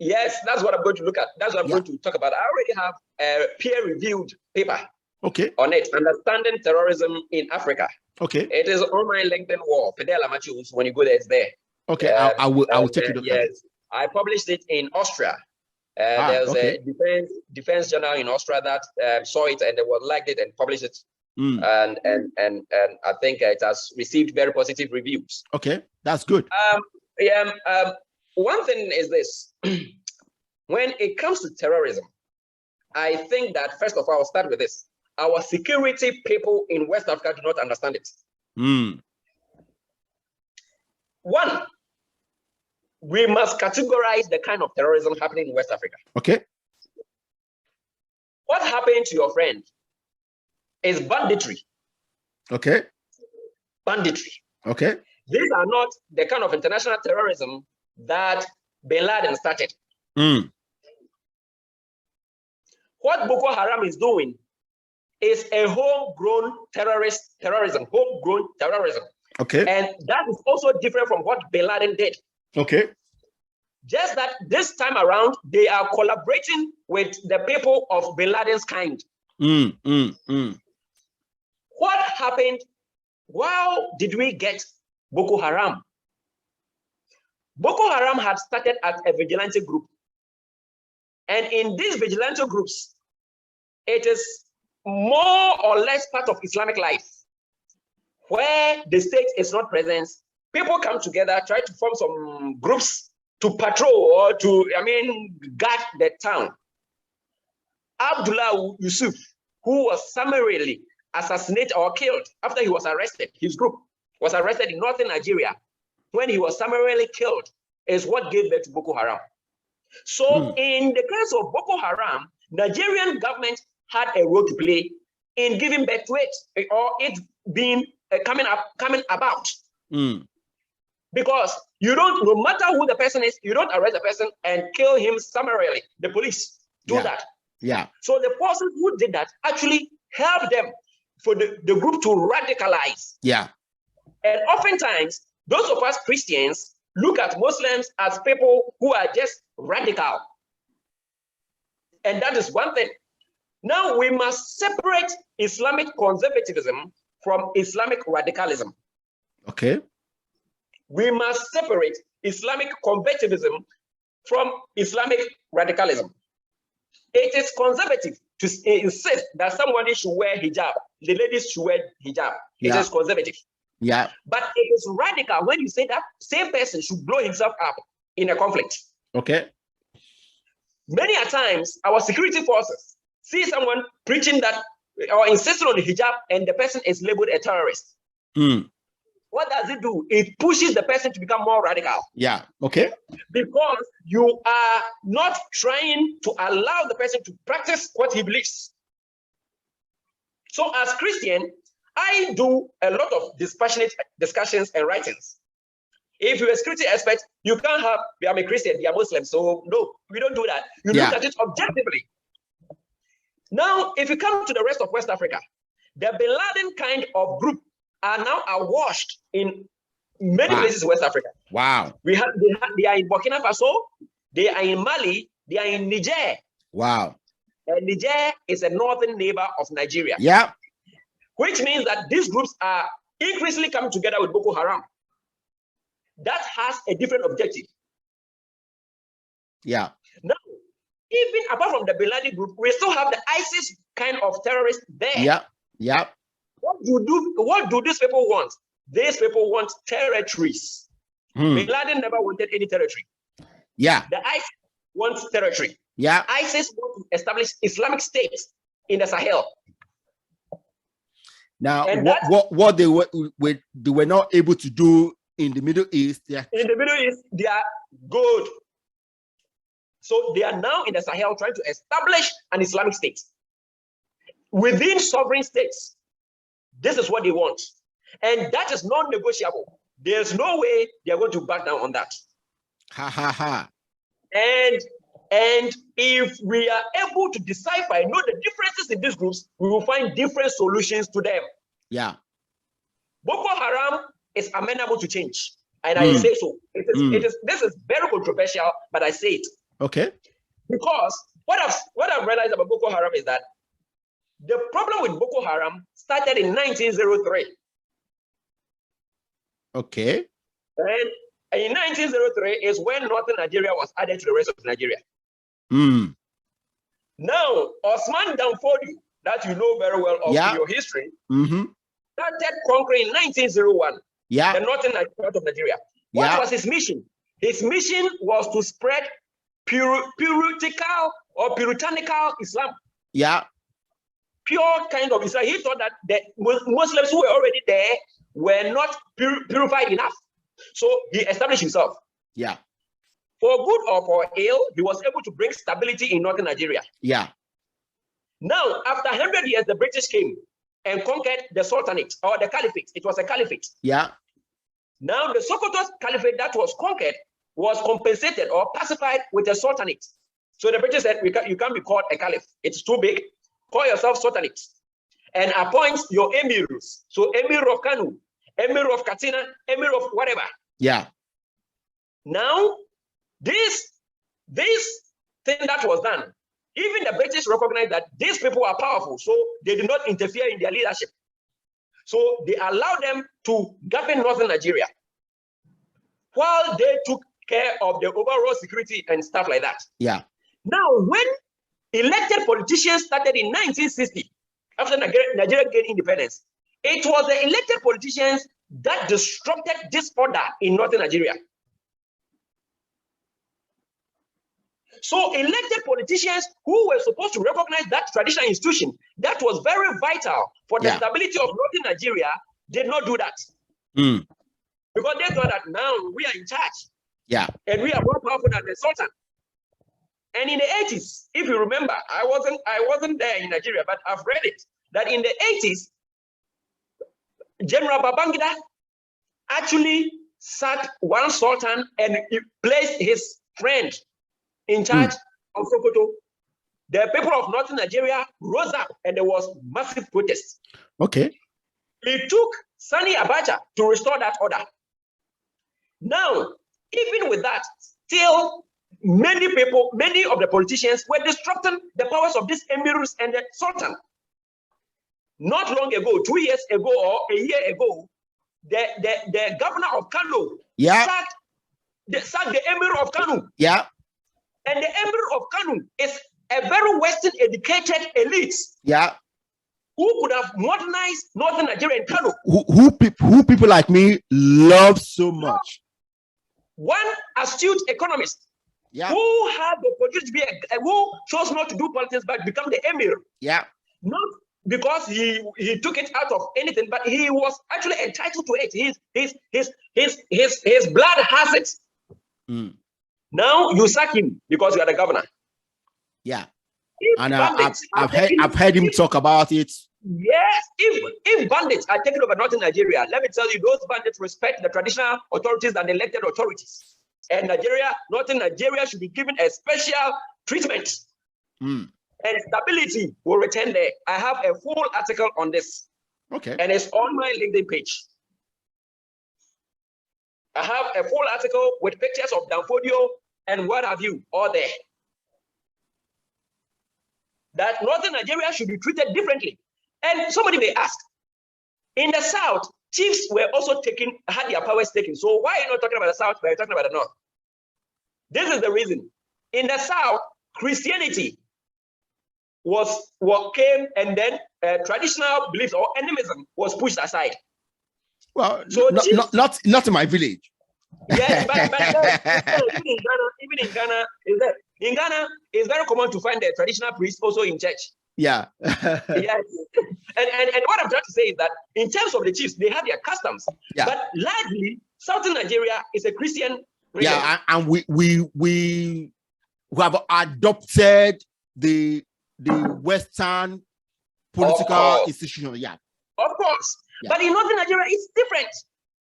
[SPEAKER 2] Yes, that's what I'm going to look at. That's what I'm going to talk about. I already have a peer-reviewed paper on it, Understanding Terrorism in Africa.
[SPEAKER 1] Okay.
[SPEAKER 2] It is on my LinkedIn wall. Fidel Amakye Owusu, when you go there, it's there.
[SPEAKER 1] Okay, I will take it up.
[SPEAKER 2] Yes, I published it in Austria. There's a defense journal in Austria that saw it and they liked it and published it. And I think it has received very positive reviews.
[SPEAKER 1] Okay, that's good.
[SPEAKER 2] One thing is this: when it comes to terrorism, I think that first of all, I'll start with this: our security people in West Africa do not understand it. One, we must categorize the kind of terrorism happening in West Africa.
[SPEAKER 1] Okay.
[SPEAKER 2] What happened to your friend is banditry.
[SPEAKER 1] Okay.
[SPEAKER 2] Banditry.
[SPEAKER 1] Okay.
[SPEAKER 2] These are not the kind of international terrorism that Bin Laden started. What Boko Haram is doing is a homegrown terrorism, homegrown terrorism.
[SPEAKER 1] Okay.
[SPEAKER 2] And that is also different from what Bin Laden did.
[SPEAKER 1] Okay.
[SPEAKER 2] Just that this time around, they are collaborating with the people of Bin Laden's kind. What happened? How did we get Boko Haram? Boko Haram had started as a vigilante group. And in these vigilante groups, it is more or less part of Islamic life. where the state is not present, people come together, try to form some groups to patrol or to, guard the town. Abdullah Yusuf, who was summarily assassinated or killed after he was arrested, his group was arrested in northern Nigeria. When he was summarily killed, is what gave birth to Boko Haram. So in the case of Boko Haram, Nigerian government had a role to play in giving birth to it, or it being coming about. Because you don't, no matter who the person is, you don't arrest the person and kill him summarily. The police do that.
[SPEAKER 1] Yeah.
[SPEAKER 2] So the person who did that actually helped them for the group to radicalize.
[SPEAKER 1] Yeah.
[SPEAKER 2] And oftentimes, those of us Christians look at Muslims as people who are just radical. And that is one thing. Now we must separate Islamic conservatism from Islamic radicalism.
[SPEAKER 1] Okay.
[SPEAKER 2] We must separate Islamic conservatism from Islamic radicalism. It is conservative to insist that somebody should wear hijab. The ladies should wear hijab. It is conservative.
[SPEAKER 1] Yeah.
[SPEAKER 2] But it is radical when you say that same person should blow himself up in a conflict.
[SPEAKER 1] Okay.
[SPEAKER 2] Many a times, our security forces see someone preaching that or insisting on the hijab, and the person is labeled a terrorist. What does it do? It pushes the person to become more radical.
[SPEAKER 1] Yeah. Okay.
[SPEAKER 2] Because you are not trying to allow the person to practice what he believes. So as Christian, I do a lot of dispassionate discussions and writings. If you're a security expert, you can't have, I'm a Christian, you're Muslim. So no, we don't do that. You look at it objectively. Now, if you come to the rest of West Africa, the Bin Laden kind of group are now awashed in many places in West Africa.
[SPEAKER 1] Wow.
[SPEAKER 2] They are in Burkina Faso, they are in Mali, they are in Niger.
[SPEAKER 1] Wow.
[SPEAKER 2] And Niger is a northern neighbor of Nigeria.
[SPEAKER 1] Yeah.
[SPEAKER 2] Which means that these groups are increasingly coming together with Boko Haram. That has a different objective.
[SPEAKER 1] Yeah.
[SPEAKER 2] Now, even apart from the Bin Laden group, we still have the ISIS kind of terrorists there.
[SPEAKER 1] Yeah. Yeah.
[SPEAKER 2] What do these people want? These people want territories. Bin Laden never wanted any territory.
[SPEAKER 1] Yeah.
[SPEAKER 2] The ISIS wants territory.
[SPEAKER 1] Yeah.
[SPEAKER 2] ISIS wants to establish Islamic states in the Sahel.
[SPEAKER 1] Now, what they were not able to do in the Middle East. Yeah.
[SPEAKER 2] In the Middle East, they are good. So they are now in the Sahel trying to establish an Islamic state. Within sovereign states, this is what they want. And that is non-negotiable. There's no way they're going to back down on that.
[SPEAKER 1] Ha ha ha.
[SPEAKER 2] And if we are able to decipher and know the differences in these groups, we will find different solutions to them.
[SPEAKER 1] Yeah.
[SPEAKER 2] Boko Haram is amenable to change. And I say so. This is very controversial, but I say it.
[SPEAKER 1] Okay.
[SPEAKER 2] Because what I've realized about Boko Haram is that the problem with Boko Haram started in 1903.
[SPEAKER 1] Okay.
[SPEAKER 2] And in 1903 is when northern Nigeria was added to the rest of Nigeria. Now, Osman Danfodio, that you know very well of your history, started conquering in 1901 the northern part of Nigeria. What was his mission? His mission was to spread puritanical Islam. Yeah. Pure kind of Islam. He thought that the Muslims who were already there were not purified enough. So he established himself. Yeah. For good or for ill, he was able to bring stability in northern Nigeria. Yeah. Now, after 100 years, the British came and conquered the Sultanate or the Caliphate. It was a Caliphate. Yeah. Now, the Sokoto Caliphate that was conquered was compensated or pacified with a Sultanate. So the British said, you can't be called a Caliph. It's too big. Call yourself Sultanate and appoint your emirs. So Emir of Kanu, Emir of Katsina, Emir of whatever. Yeah. Now, this thing that was done, even the British recognized that these people are powerful, so they did not interfere in their leadership. So they allowed them to govern northern Nigeria while they took care of the overall security and stuff like that. Yeah. Now, when elected politicians started in 1960, after Nigeria gained independence, It was the elected politicians that disrupted this order in northern Nigeria. So elected politicians who were supposed to recognize that traditional institution that was very vital for the stability of northern Nigeria did not do that. Because they thought that now we are in charge. And we are more powerful than the Sultan. And in the 80s, if you remember, I wasn't there in Nigeria, but I've read it, that in the 80s, General Babangida actually sacked one Sultan and placed his friend in charge of Sokoto. The people of northern Nigeria rose up and there was massive protest.
[SPEAKER 1] Okay.
[SPEAKER 2] It took Sani Abacha to restore that order. Now, even with that, still many of the politicians were disrupting the powers of these emirs and the Sultan. Not long ago, 2 years ago or a year ago, the governor of Kano sacked the emir of Kano. And the emir of Kano is a very Western educated elite. Who could have modernized northern Nigeria and Kano.
[SPEAKER 1] Who people like me love so much.
[SPEAKER 2] One astute economist who had the opportunity to be who chose not to do politics but become the emir. Not because he took it out of anything, but he was actually entitled to it. His blood has it. Now you sack him because you are the governor.
[SPEAKER 1] And I've heard him talk about it.
[SPEAKER 2] Yes, if bandits are taking over northern Nigeria, let me tell you, those bandits respect the traditional authorities and elected authorities. And northern Nigeria should be given a special treatment. And stability will return there. I have a full article on this.
[SPEAKER 1] Okay.
[SPEAKER 2] And it's on my LinkedIn page. I have a full article with pictures of Danfodio and what have you, all there. That northern Nigeria should be treated differently. And somebody may ask, in the South, chiefs were also had their powers taken. So why are you not talking about the South, but you're talking about the North? This is the reason. In the South, Christianity was what came, and then traditional beliefs or animism was pushed aside.
[SPEAKER 1] Well, so not in my village.
[SPEAKER 2] Yes, but even in Ghana, in Ghana, it's very common to find the traditional priests also in church.
[SPEAKER 1] Yes.
[SPEAKER 2] And what I'm trying to say is that in terms of the chiefs, they have their customs. But largely, southern Nigeria is a Christian region.
[SPEAKER 1] And we have adopted the Western political institution.
[SPEAKER 2] Of course. But in northern Nigeria, it's different.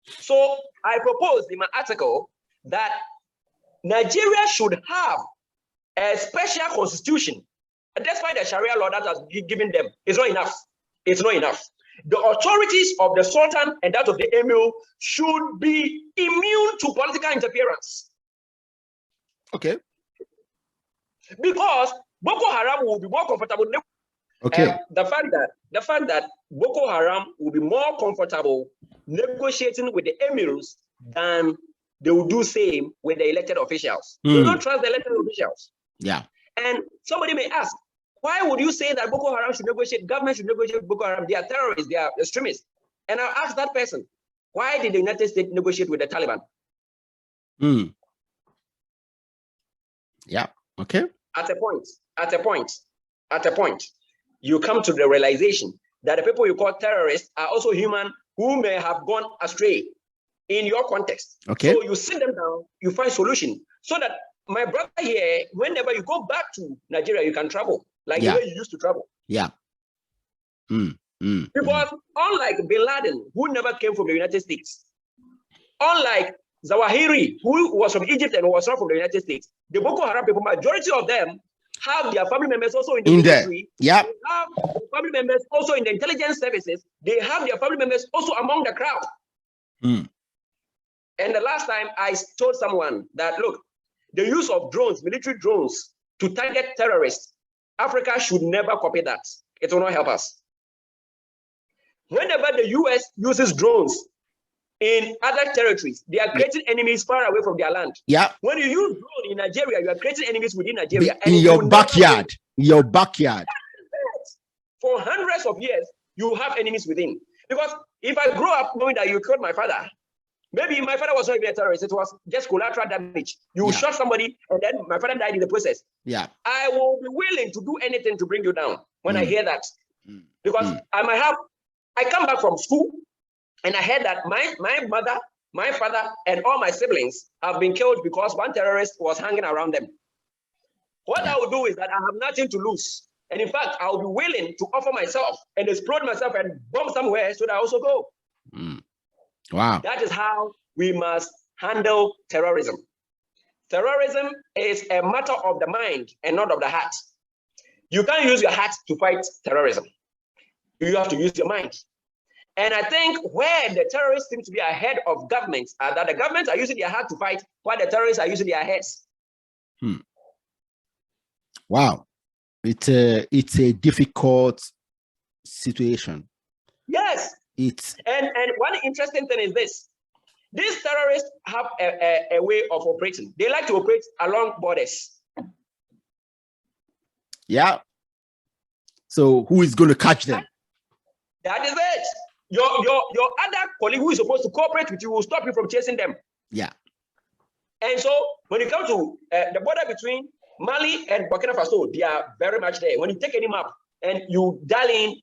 [SPEAKER 2] So I proposed in my article that Nigeria should have a special constitution. And despite the Sharia law that has been given them, it's not enough. It's not enough. The authorities of the Sultan and that of the Emir should be immune to political interference.
[SPEAKER 1] Okay.
[SPEAKER 2] Because Boko Haram will be more comfortable.
[SPEAKER 1] Okay.
[SPEAKER 2] The fact that Boko Haram will be more comfortable negotiating with the emirs than they will do same with the elected officials. They don't trust the elected officials. And somebody may ask, why would you say that Boko Haram should negotiate? Government should negotiate with Boko Haram. They are terrorists. They are extremists. And I'll ask that person, why did the United States negotiate with the Taliban?
[SPEAKER 1] Okay.
[SPEAKER 2] At a point, you come to the realization that the people you call terrorists are also human who may have gone astray in your context.
[SPEAKER 1] Okay.
[SPEAKER 2] So you sit them down, you find solution so that my brother here, whenever you go back to Nigeria, you can travel like the way you used to travel. Because unlike Bin Laden, who never came from the United States, unlike Zawahiri, who was from Egypt and was not from the United States, the Boko Haram people, majority of them have their family members also in the military. They have family members also in the intelligence services. They have their family members also among the crowd. And the last time I told someone that, look, the use of drones, military drones, to target terrorists, Africa should never copy that. It will not help us. Whenever the US uses drones in other territories, they are creating enemies far away from their land. When you use drone in Nigeria, you are creating enemies within Nigeria.
[SPEAKER 1] In your backyard. In your backyard.
[SPEAKER 2] For hundreds of years, you have enemies within. Because if I grow up knowing that you killed my father, maybe my father was not even a terrorist, it was just collateral damage. You shot somebody and then my father died in the process.
[SPEAKER 1] Yeah.
[SPEAKER 2] I will be willing to do anything to bring you down when I hear that. Because I come back from school and I heard that my mother, my father, and all my siblings have been killed because one terrorist was hanging around them. What I will do is that I have nothing to lose. And in fact, I'll be willing to offer myself and explode myself and bomb somewhere so that I also go.
[SPEAKER 1] Wow.
[SPEAKER 2] That is how we must handle terrorism. Terrorism is a matter of the mind and not of the heart. You can't use your heart to fight terrorism. You have to use your mind. And I think where the terrorists seem to be ahead of governments are that the governments are using their heart to fight, while the terrorists are using their heads.
[SPEAKER 1] Wow. It's a difficult situation.
[SPEAKER 2] Yes. And one interesting thing is this. These terrorists have a way of operating. They like to operate along borders.
[SPEAKER 1] Yeah. So who is going to catch them?
[SPEAKER 2] That is it. Your other colleague who is supposed to cooperate with you will stop you from chasing them.
[SPEAKER 1] Yeah.
[SPEAKER 2] And so when you come to the border between Mali and Burkina Faso, they are very much there. When you take any map and you dial in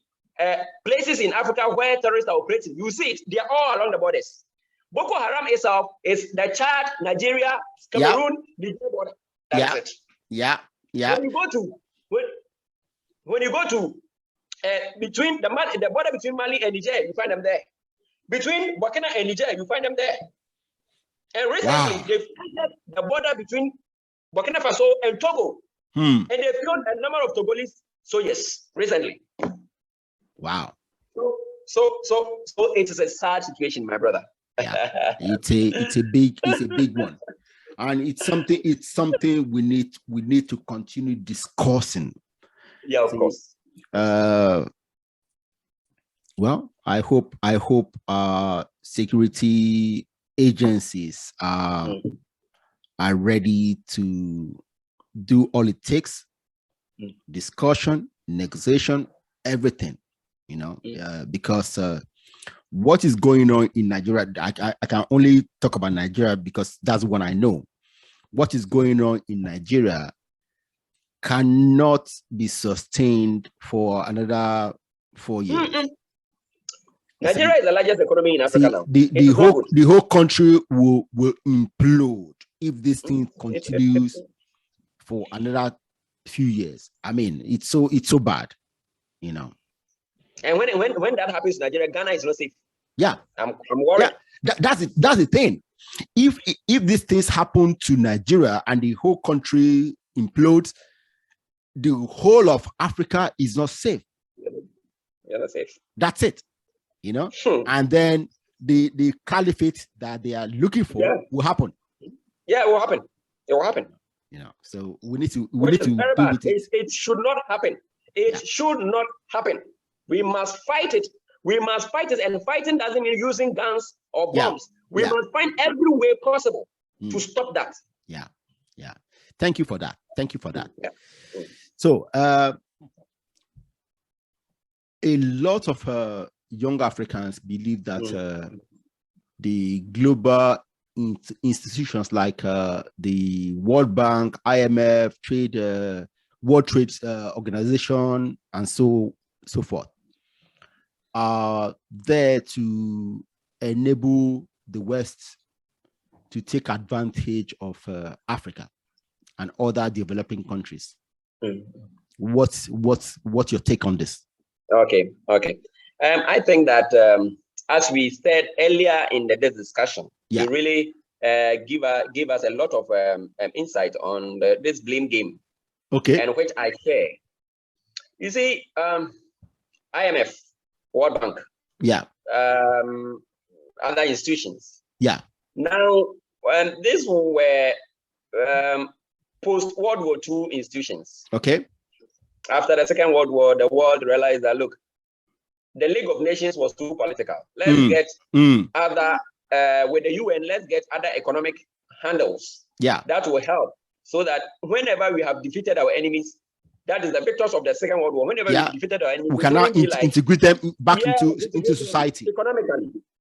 [SPEAKER 2] places in Africa where terrorists are operating, you see it. They are all along the borders. Boko Haram itself is the Chad, Nigeria, Cameroon, the border. That's it.
[SPEAKER 1] Yeah.
[SPEAKER 2] When you go to between the border between Mali and Niger, you find them there. Between Burkina and Niger, you find them there. And recently, they've entered the border between Burkina Faso and Togo. And they killed a number of Togolese soldiers recently.
[SPEAKER 1] Wow.
[SPEAKER 2] So it is a sad situation, my brother.
[SPEAKER 1] Yeah. It's a big one. And it's something we need to continue discussing.
[SPEAKER 2] Yeah, of course.
[SPEAKER 1] Well, I hope security agencies are ready to do all it takes, discussion, negotiation, everything, because what is going on in Nigeria, I can only talk about Nigeria because that's what I know. What is going on in Nigeria cannot be sustained for another 4 years.
[SPEAKER 2] Nigeria is the largest economy in Africa now.
[SPEAKER 1] The whole country will implode if this thing continues for another few years. I mean, it's so bad, And
[SPEAKER 2] when that happens in Nigeria, Ghana is not safe.
[SPEAKER 1] Yeah,
[SPEAKER 2] I'm worried.
[SPEAKER 1] Yeah, that's it. That's the thing. If these things happen to Nigeria and the whole country implodes, the whole of Africa is not safe.
[SPEAKER 2] Yeah, that's safe.
[SPEAKER 1] That's it. And then the caliphate that they are looking for will happen.
[SPEAKER 2] Yeah, it will happen. It will happen.
[SPEAKER 1] So we need to
[SPEAKER 2] very bad.
[SPEAKER 1] With it.
[SPEAKER 2] It should not happen. It should not happen. We must fight it. We must fight it, and fighting doesn't mean using guns or bombs. We must find every way possible to stop that.
[SPEAKER 1] Yeah. Thank you for that.
[SPEAKER 2] Yeah.
[SPEAKER 1] So a lot of young Africans believe that the global institutions like the World Bank, IMF, World Trade Organization, and so forth are there to enable the West to take advantage of Africa and other developing countries. What's your take on this?
[SPEAKER 2] Okay. I think that as we said earlier in this discussion, you really give us a lot of insight on this blame game.
[SPEAKER 1] Okay.
[SPEAKER 2] And which I share. You see, IMF, World Bank, other institutions.
[SPEAKER 1] Yeah.
[SPEAKER 2] Now, these were post-World War II institutions.
[SPEAKER 1] Okay.
[SPEAKER 2] After the Second World War, the world realized that, look, the League of Nations was too political. Let's get other, with the UN, let's get other economic handles.
[SPEAKER 1] Yeah.
[SPEAKER 2] That will help so that whenever we have defeated our enemies, that is the victors of the Second World War, whenever we defeated our enemy,
[SPEAKER 1] we cannot integrate them back into society.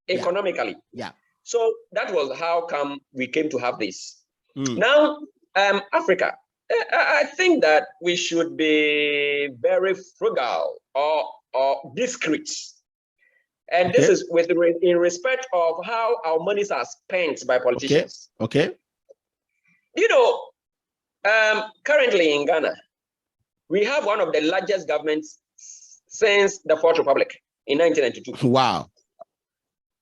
[SPEAKER 2] Economically.
[SPEAKER 1] Yeah.
[SPEAKER 2] So that was how come we came to have this. Now, Africa, I think that we should be very frugal or discreet. And this is in respect of how our monies are spent by politicians.
[SPEAKER 1] Okay.
[SPEAKER 2] You know, currently in Ghana, we have one of the largest governments since the Fourth Republic in 1992.
[SPEAKER 1] Wow.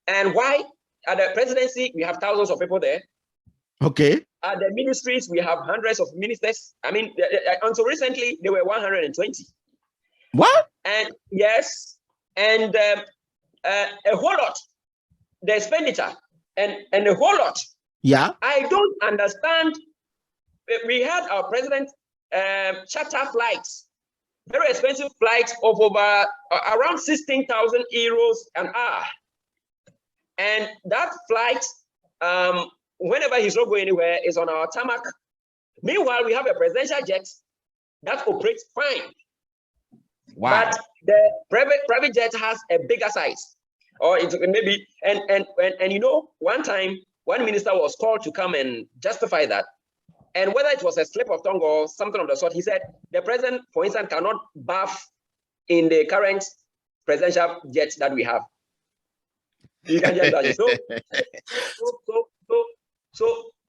[SPEAKER 2] And why? At the presidency, we have thousands of people there.
[SPEAKER 1] Okay.
[SPEAKER 2] At the ministries, we have hundreds of ministers. I mean, until recently, there were 120.
[SPEAKER 1] What?
[SPEAKER 2] And yes, and a whole lot, the expenditure, and a whole lot.
[SPEAKER 1] Yeah.
[SPEAKER 2] I don't understand. We had our president charter flights, very expensive flights of over around 16,000 euros an hour. And that flight, whenever he's not going anywhere, is on our tarmac. Meanwhile, we have a presidential jet that operates fine.
[SPEAKER 1] Wow.
[SPEAKER 2] But the private jet has a bigger size. Or it maybe, and you know, one time, one minister was called to come and justify that. And whether it was a slip of tongue or something of the sort, he said, the president, for instance, cannot bath in the current presidential jet that we have. You can just imagine.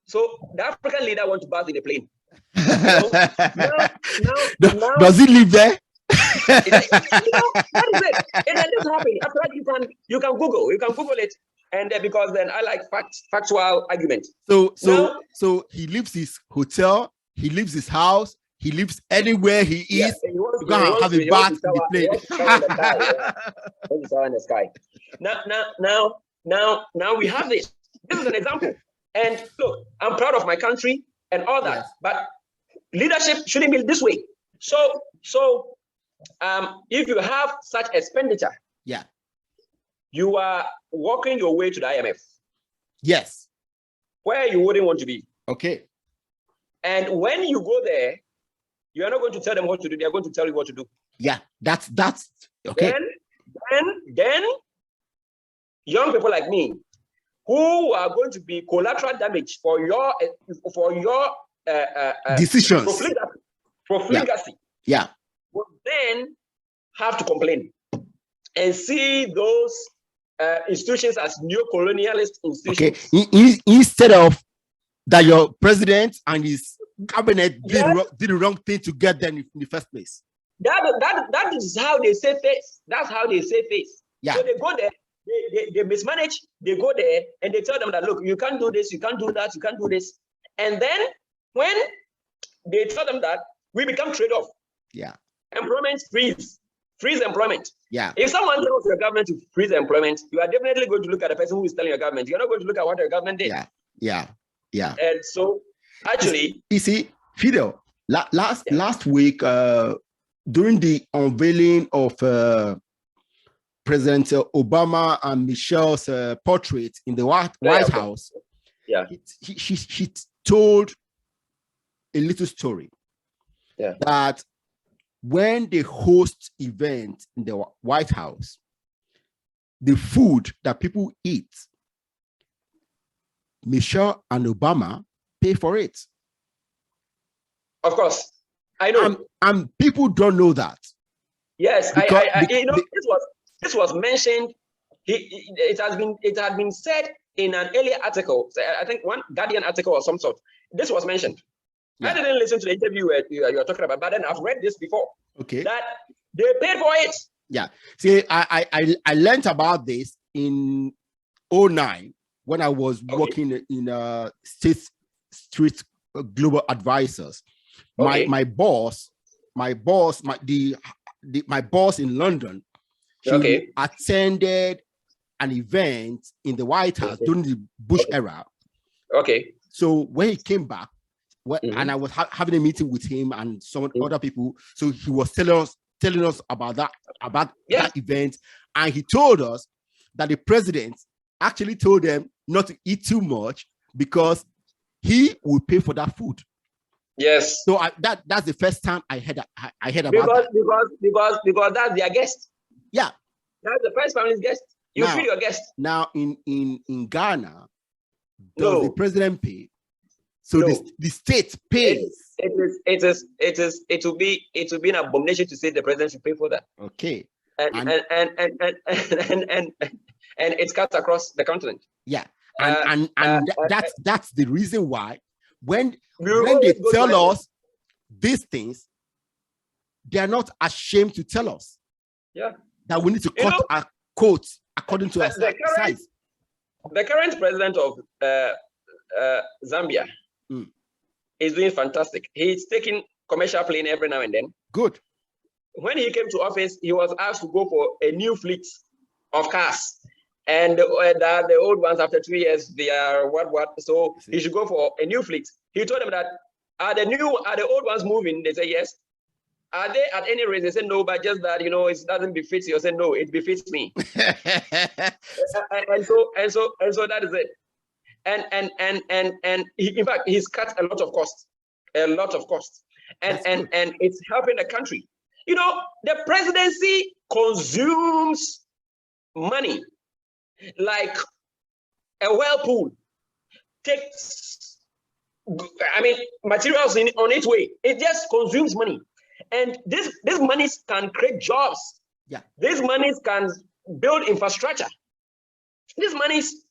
[SPEAKER 2] So the African leader wants to bath in a plane. Now,
[SPEAKER 1] does he live there?
[SPEAKER 2] That is it. It just happened. After that, you can Google it, and because then I like factual argument.
[SPEAKER 1] So he leaves his hotel, he leaves his house, he lives anywhere he is. You can't have a bath in the plane.
[SPEAKER 2] In the sky. Now we have this. This is an example. And look, I'm proud of my country and all that, but leadership shouldn't be this way. So if you have such expenditure, you are walking your way to the IMF.
[SPEAKER 1] Yes.
[SPEAKER 2] Where you wouldn't want to be.
[SPEAKER 1] Okay.
[SPEAKER 2] And when you go there, you are not going to tell them what to do. They are going to tell you what to do.
[SPEAKER 1] Yeah, that's okay.
[SPEAKER 2] Then young people like me, who are going to be collateral damage for your
[SPEAKER 1] decisions,
[SPEAKER 2] profligacy, will then have to complain and see those institutions as neo-colonialist institutions.
[SPEAKER 1] Okay, instead of that, your president and his cabinet did the wrong thing to get them in the first place.
[SPEAKER 2] That is how they save face. That's how they save face. Yeah. So they go there, they mismanage, they go there and they tell them that, look, you can't do this, you can't do that, you can't do this. And then when they tell them that, we become trade-off.
[SPEAKER 1] Yeah.
[SPEAKER 2] Employment freeze employment.
[SPEAKER 1] Yeah.
[SPEAKER 2] If someone tells your government to freeze employment, you are definitely going to look at the person who is telling your government. You're not going to look at what your government did.
[SPEAKER 1] Yeah.
[SPEAKER 2] And so, actually,
[SPEAKER 1] you see, Fidel, last week, during the unveiling of President Obama and Michelle's portrait in the White House, she told a little story that when they host events in the White House, the food that people eat, Michelle and Obama pay for it.
[SPEAKER 2] Of course, I know.
[SPEAKER 1] And people don't know that.
[SPEAKER 2] Yes, this was mentioned. It has been said in an earlier article. I think one Guardian article or some sort. This was mentioned. I didn't listen to the interview you're talking about, but then I've read this before. Okay. That they paid for it.
[SPEAKER 1] Yeah. See, I learned about this in 2009 when I was working in State Street Global Advisors. My boss in London, she attended an event in the White House during the Bush era. Okay. So when he came back, and I was having a meeting with him and some other people, so he was telling us about that event, and he told us that the president actually told them not to eat too much because he will pay for that food.
[SPEAKER 2] Yes.
[SPEAKER 1] So that's the first time I heard about
[SPEAKER 2] that. Because that's their guest.
[SPEAKER 1] Yeah.
[SPEAKER 2] That's the first family's guest. You feed your guest.
[SPEAKER 1] Now in Ghana, does the president pay? So the state pays.
[SPEAKER 2] It will be an abomination to say the president should pay for that.
[SPEAKER 1] Okay.
[SPEAKER 2] And it's cut across the continent.
[SPEAKER 1] Yeah. That's the reason why when they tell us these things, they are not ashamed to tell us.
[SPEAKER 2] Yeah.
[SPEAKER 1] That we need to cut our coats according to our size.
[SPEAKER 2] The current president of Zambia is doing fantastic. He's taking commercial plane every now and then.
[SPEAKER 1] Good.
[SPEAKER 2] When he came to office, he was asked to go for a new fleet of cars. And the old ones, after 2 years, they are what? So he should go for a new fleet. He told them that, are the old ones moving? They say yes. Are they at any rate? They said no, but just that, it doesn't befit you. I said no, it befits me. and so that is it. And in fact, he's cut a lot of costs, and it's helping the country. The presidency consumes money like a whirlpool takes, materials on its way. It just consumes money. And this money can create jobs.
[SPEAKER 1] Yeah.
[SPEAKER 2] These monies can build infrastructure. These monies,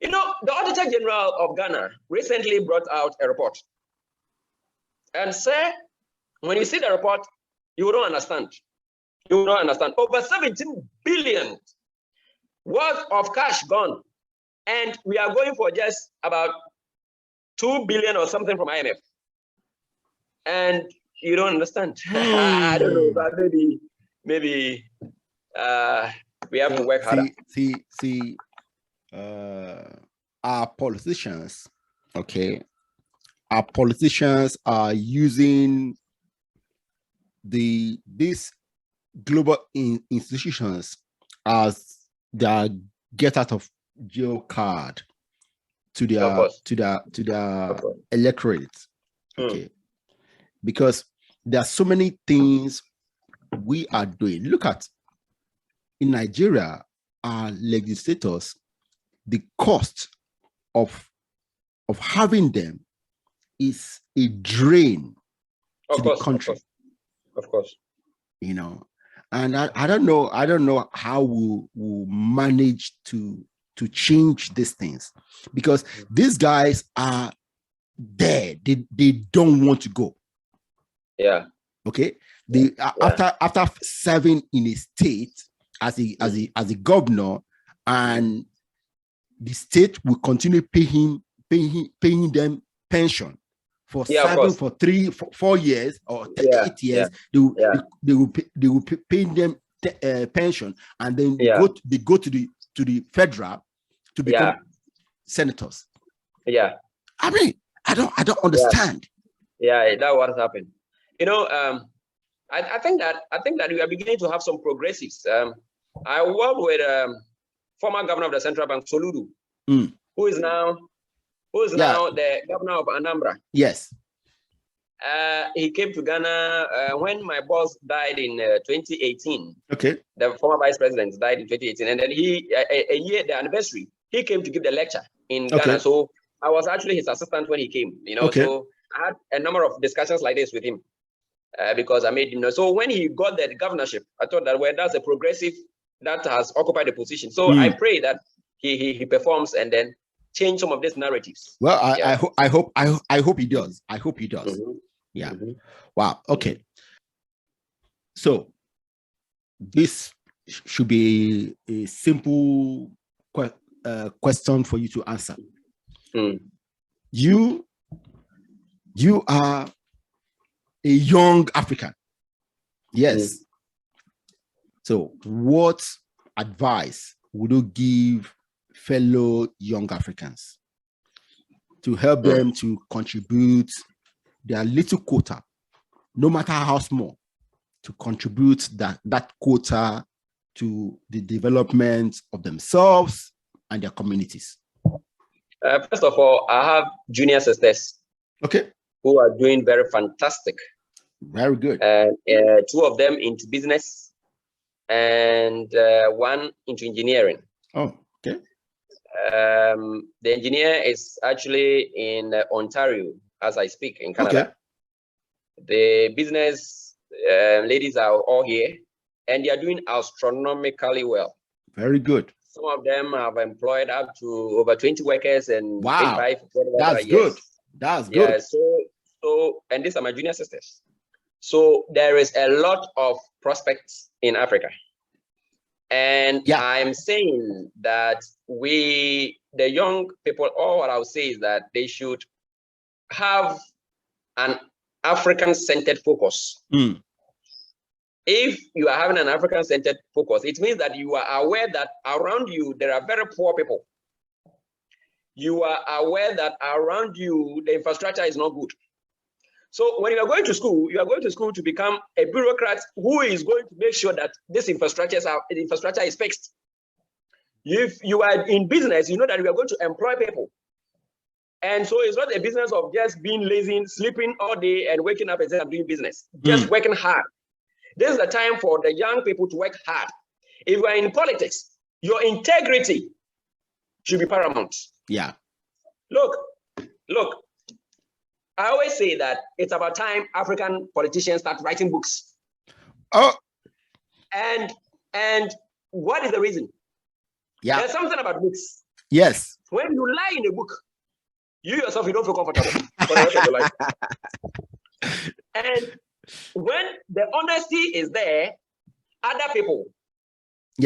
[SPEAKER 2] the Auditor General of Ghana recently brought out a report. And sir, when you see the report, you don't understand. You don't understand. Over 17 billion worth of cash gone. And we are going for just about 2 billion or something from IMF. And you don't understand. I don't know, but maybe we have to work harder.
[SPEAKER 1] See, our politicians, okay, our politicians are using these global institutions as their get out of jail card to their electorate. Okay. Because there are so many things we are doing. Look at in Nigeria, our legislators, the cost of having them is a drain to the country.
[SPEAKER 2] Of course.
[SPEAKER 1] And I don't know how we'll manage to change these things, because these guys are there. They don't want to go.
[SPEAKER 2] Yeah.
[SPEAKER 1] Okay. After serving in a state as a governor, and the state will continue paying them pension for serving for 4 years or 8 years. They will pay them pension, and then they go to the federal to become senators.
[SPEAKER 2] Yeah.
[SPEAKER 1] I don't understand.
[SPEAKER 2] Yeah, that's what happened. I think that we are beginning to have some progressives. I work with former governor of the Central Bank, Soludo, who is now the governor of Anambra.
[SPEAKER 1] Yes.
[SPEAKER 2] He came to Ghana when my boss died in 2018.
[SPEAKER 1] Okay.
[SPEAKER 2] The former vice president died in 2018, and then the anniversary, he came to give the lecture in Ghana. So I was actually his assistant when he came. So I had a number of discussions like this with him. Because I made him know. So when he got the governorship, I thought that that's a progressive that has occupied the position. So I pray that he performs and then change some of these narratives.
[SPEAKER 1] Well, I hope he does. I hope he does. Yeah. Wow. Okay. So this should be a simple question for you to answer. You are a young African. Yes. So what advice would you give fellow young Africans to help them to contribute their little quota, no matter how small, to contribute that quota to the development of themselves and their communities?
[SPEAKER 2] First of all, I have junior sisters.
[SPEAKER 1] Okay.
[SPEAKER 2] who are doing very fantastic.
[SPEAKER 1] Very good.
[SPEAKER 2] Two of them into business and one into engineering.
[SPEAKER 1] Oh, okay.
[SPEAKER 2] The engineer is actually in Ontario as I speak in Canada.
[SPEAKER 1] Okay.
[SPEAKER 2] The business ladies are all here and they are doing astronomically well.
[SPEAKER 1] Very good.
[SPEAKER 2] Some of them have employed up to over 20 workers and
[SPEAKER 1] wow,
[SPEAKER 2] 25,
[SPEAKER 1] that's good. That's good.
[SPEAKER 2] Yeah, so and these are my junior sisters. So there is a lot of prospects in Africa. And yeah, I'm saying that the young people, all what I'll say is that they should have an African-centered focus.
[SPEAKER 1] Mm.
[SPEAKER 2] If you are having an African-centered focus, it means that you are aware that around you, there are very poor people. You are aware that around you, the infrastructure is not good. So when you are going to school, you are going to school to become a bureaucrat who is going to make sure that this infrastructure is fixed. If you are in business, you know that you are going to employ people. And so it's not a business of just being lazy, sleeping all day and waking up and saying, I'm doing business. Just working hard. This is the time for the young people to work hard. If you are in politics, your integrity should be paramount.
[SPEAKER 1] Yeah.
[SPEAKER 2] Look, I always say that it's about time African politicians start writing books.
[SPEAKER 1] Oh.
[SPEAKER 2] And what is the reason?
[SPEAKER 1] Yeah.
[SPEAKER 2] There's something about books.
[SPEAKER 1] Yes.
[SPEAKER 2] When you lie in a book, you yourself, you don't feel comfortable for the rest of your life. And when the honesty is there, other people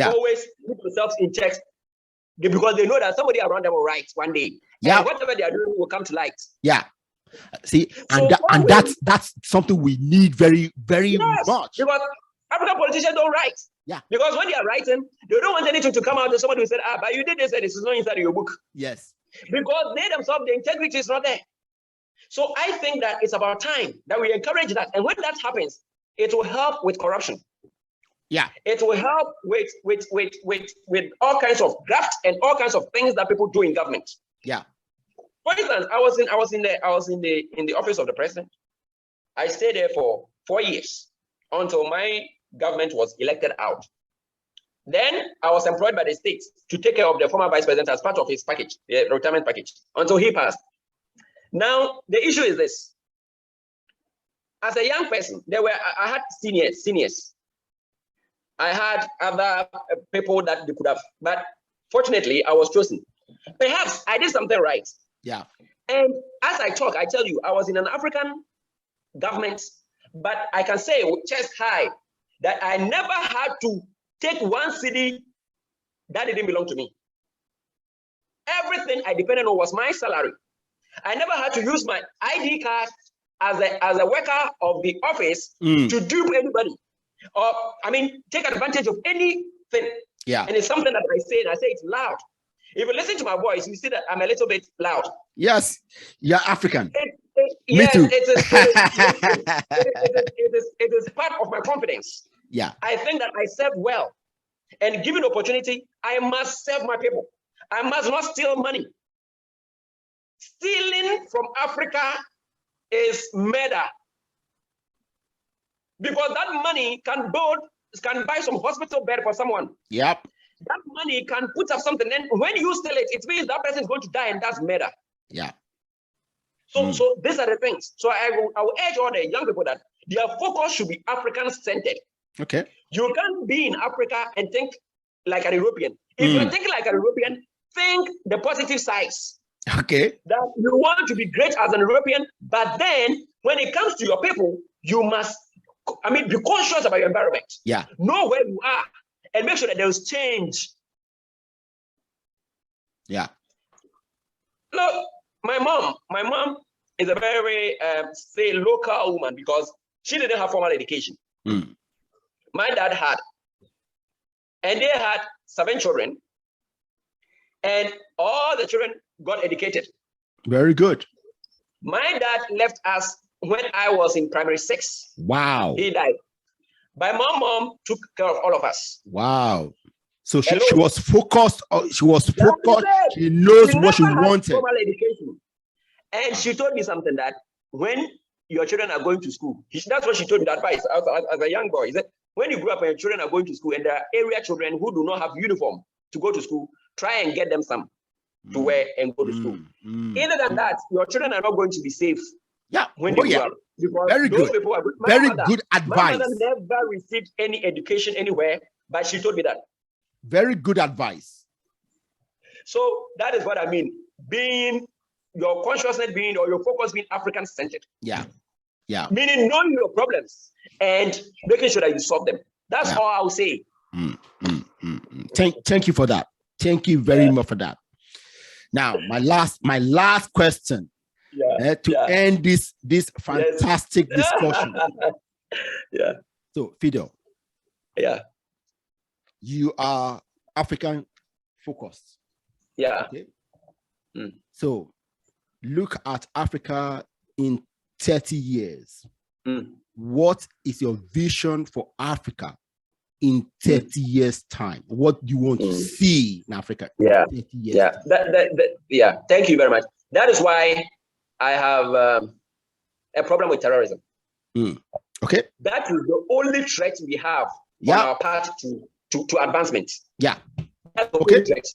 [SPEAKER 2] always put themselves in check because they know that somebody around them will write one day. Yeah. And whatever they are doing will come to light.
[SPEAKER 1] Yeah. See, and that's something we need very, very much.
[SPEAKER 2] Because African politicians don't write.
[SPEAKER 1] Yeah.
[SPEAKER 2] Because when they are writing, they don't want anything to come out and somebody will say, but you did this and this is not inside your book.
[SPEAKER 1] Yes.
[SPEAKER 2] Because they themselves, the integrity is not there. So I think that it's about time that we encourage that. And when that happens, it will help with corruption.
[SPEAKER 1] Yeah. It
[SPEAKER 2] will help with all kinds of graft and all kinds of things that people do in government.
[SPEAKER 1] Yeah.
[SPEAKER 2] For instance, I was in the office of the president. I stayed there for 4 years until my government was elected out. Then I was employed by the state to take care of the former vice president as part of his package, the retirement package, until he passed. Now the issue is this: as a young person, I had seniors. I had other people that they could have, but fortunately, I was chosen. Perhaps I did something right.
[SPEAKER 1] Yeah.
[SPEAKER 2] And as I talk, I tell you, I was in an African government, but I can say with chest high that I never had to take one city that didn't belong to me. Everything I depended on was my salary. I never had to use my ID card as a worker of the office to dupe anybody, or take advantage of anything. Yeah. And it's something that I say, and I say it loud. If you listen to my voice, you see that I'm a little bit loud.
[SPEAKER 1] Yes, you're African.
[SPEAKER 2] Me too. It is part of my confidence.
[SPEAKER 1] Yeah.
[SPEAKER 2] I think that I serve well. And given opportunity, I must serve my people. I must not steal money. Stealing from Africa is murder. Because that money can buy some hospital bed for someone.
[SPEAKER 1] Yep.
[SPEAKER 2] That money can put up something. Then when you steal it, it means that person is going to die, and that's murder.
[SPEAKER 1] Yeah.
[SPEAKER 2] So these are the things. So I will urge all the young people that their focus should be African-centered.
[SPEAKER 1] Okay.
[SPEAKER 2] You can't be in Africa and think like an European. If you're thinking like an European, think the positive sides.
[SPEAKER 1] Okay.
[SPEAKER 2] That you want to be great as an European, but then when it comes to your people, you must, be conscious about your environment.
[SPEAKER 1] Yeah.
[SPEAKER 2] Know where you are and make sure that there's change.
[SPEAKER 1] Yeah.
[SPEAKER 2] Look, my mom is a very, local woman because she didn't have formal education. My dad had. And they had 7 children. And all the children got educated.
[SPEAKER 1] Very good.
[SPEAKER 2] My dad left us when I was in primary 6.
[SPEAKER 1] Wow.
[SPEAKER 2] He died. My mom took care of all of us.
[SPEAKER 1] Wow. So she was focused. She was focused. She knows what she wanted.
[SPEAKER 2] Formal education. And she told me something that when your children are going to school, that's what she told me, the advice as a young boy. He said, when you grow up and your children are going to school and there are area children who do not have uniform to go to school, try and get them some to wear and go to school. Other than that, your children are not going to be safe.
[SPEAKER 1] Yeah.
[SPEAKER 2] When they grow up. Because
[SPEAKER 1] very
[SPEAKER 2] those
[SPEAKER 1] good.
[SPEAKER 2] People are good.
[SPEAKER 1] Very good advice.
[SPEAKER 2] My mother never received any education anywhere, but she told me that.
[SPEAKER 1] Very good advice.
[SPEAKER 2] So that is what I mean. Being your consciousness being or your focus being African centered.
[SPEAKER 1] Yeah. Yeah.
[SPEAKER 2] Meaning knowing your problems and making sure that you solve them. That's all I'll say.
[SPEAKER 1] Thank you for that. Thank you very much for that. Now, my last question to end this fantastic discussion. So, Fidel. You are African focused. Okay? So, look at Africa in 30 years. What is your vision for Africa in 30 years' time? What do you want to see in Africa in 30 years?
[SPEAKER 2] Thank you very much. That is why I have a problem with terrorism.
[SPEAKER 1] Okay.
[SPEAKER 2] That is the only threat we have on our path to advancement.
[SPEAKER 1] Yeah.
[SPEAKER 2] That's the only threat.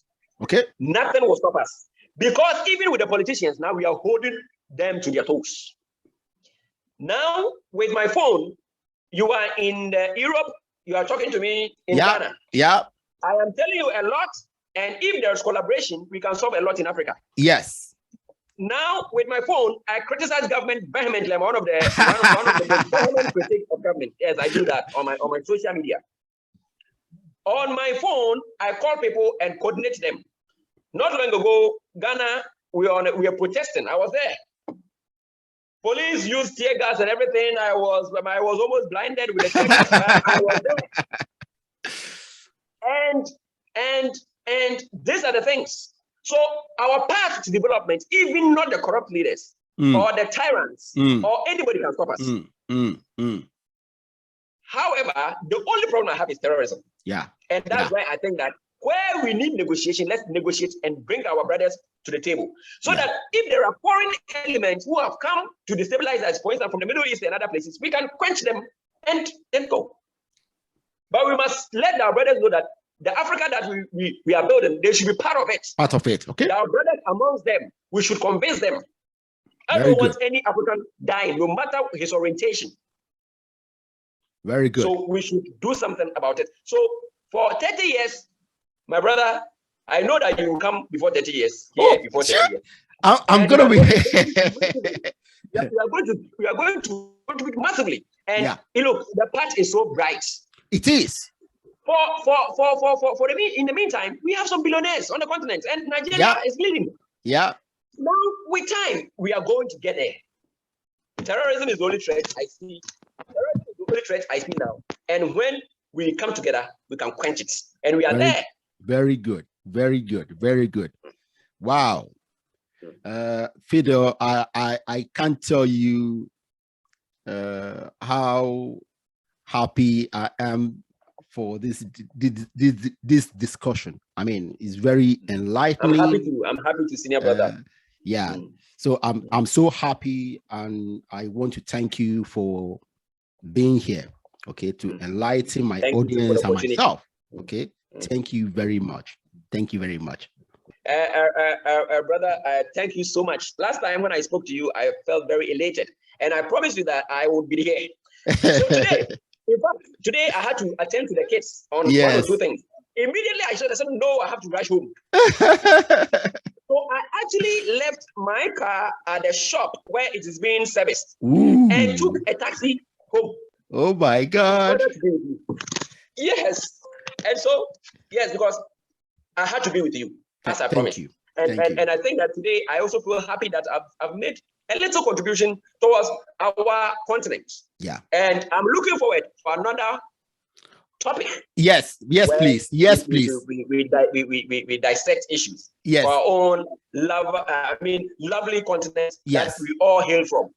[SPEAKER 1] Okay.
[SPEAKER 2] Nothing will stop us. Because even with the politicians, now we are holding them to their toes. Now, with my phone, you are in Europe, you are talking to me in Ghana.
[SPEAKER 1] Yeah.
[SPEAKER 2] I am telling you a lot, and if there's collaboration, we can solve a lot in Africa.
[SPEAKER 1] Yes.
[SPEAKER 2] Now, with my phone, I criticize government vehemently. I'm one of the vehement critics of government. Yes, I do that on my social media. On my phone, I call people and coordinate them. Not long ago, Ghana, we are protesting. I was there. Police used tear gas and everything. I was almost blinded with the tear gas. I was there. And these are the things. So our path to development, even not the corrupt leaders or the tyrants or anybody can stop us. However, the only problem I have is terrorism.
[SPEAKER 1] Yeah.
[SPEAKER 2] And that's why I think that where we need negotiation, let's negotiate and bring our brothers to the table. So that if there are foreign elements who have come to destabilize us, for instance, from the Middle East and other places, we can quench them and then go. But we must let our brothers know that the Africa that we are building, they should be part of it.
[SPEAKER 1] Part of it, okay.
[SPEAKER 2] Our brothers amongst them, we should convince them. I don't want any African dying, no matter his orientation.
[SPEAKER 1] Very good.
[SPEAKER 2] So we should do something about it. So for 30 years, my brother, I know that you will come before 30 years. Before 30 years.
[SPEAKER 1] I'm going to be.
[SPEAKER 2] we are going to contribute massively. And you know, the path is so bright.
[SPEAKER 1] It is.
[SPEAKER 2] In the meantime, we have some billionaires on the continent, and Nigeria is leading.
[SPEAKER 1] Yeah.
[SPEAKER 2] Now, with time, we are going to get there. Terrorism is the only threat I see. Terrorism is the only threat I see now. And when we come together, we can quench it. And we are there.
[SPEAKER 1] Very good. Very good. Very good. Wow. Fidel, I can't tell you how happy I am for this discussion. I mean, it's very enlightening.
[SPEAKER 2] I'm happy to senior brother.
[SPEAKER 1] So I'm so happy, and I want to thank you for being here, okay, to enlighten my audience and myself. Okay. Thank you very much. Thank you very much.
[SPEAKER 2] Brother, thank you so much. Last time when I spoke to you, I felt very elated, and I promised you that I would be here. So today, in fact, today I had to attend to the kids on one or two things. Immediately I said, no, I have to rush home. So I actually left my car at the shop where it is being serviced and took a taxi home.
[SPEAKER 1] Oh my God.
[SPEAKER 2] Yes. And so, yes, because I had to be with you, as I promised.
[SPEAKER 1] You.
[SPEAKER 2] And I think that today I also feel happy that I've made a little contribution towards our continent.
[SPEAKER 1] Yeah.
[SPEAKER 2] And I'm looking forward for another topic.
[SPEAKER 1] Yes, please. Yes, please.
[SPEAKER 2] We dissect issues.
[SPEAKER 1] Yes.
[SPEAKER 2] For our own lovely continent that we all hail from.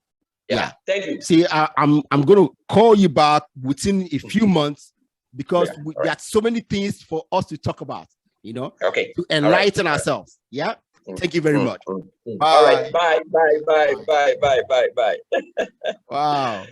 [SPEAKER 2] Yeah. Thank you.
[SPEAKER 1] See, I'm going to call you back within a few months because there are so many things for us to talk about, you know, to enlighten ourselves. Yeah. Thank you very much.
[SPEAKER 2] All right. Bye. Wow.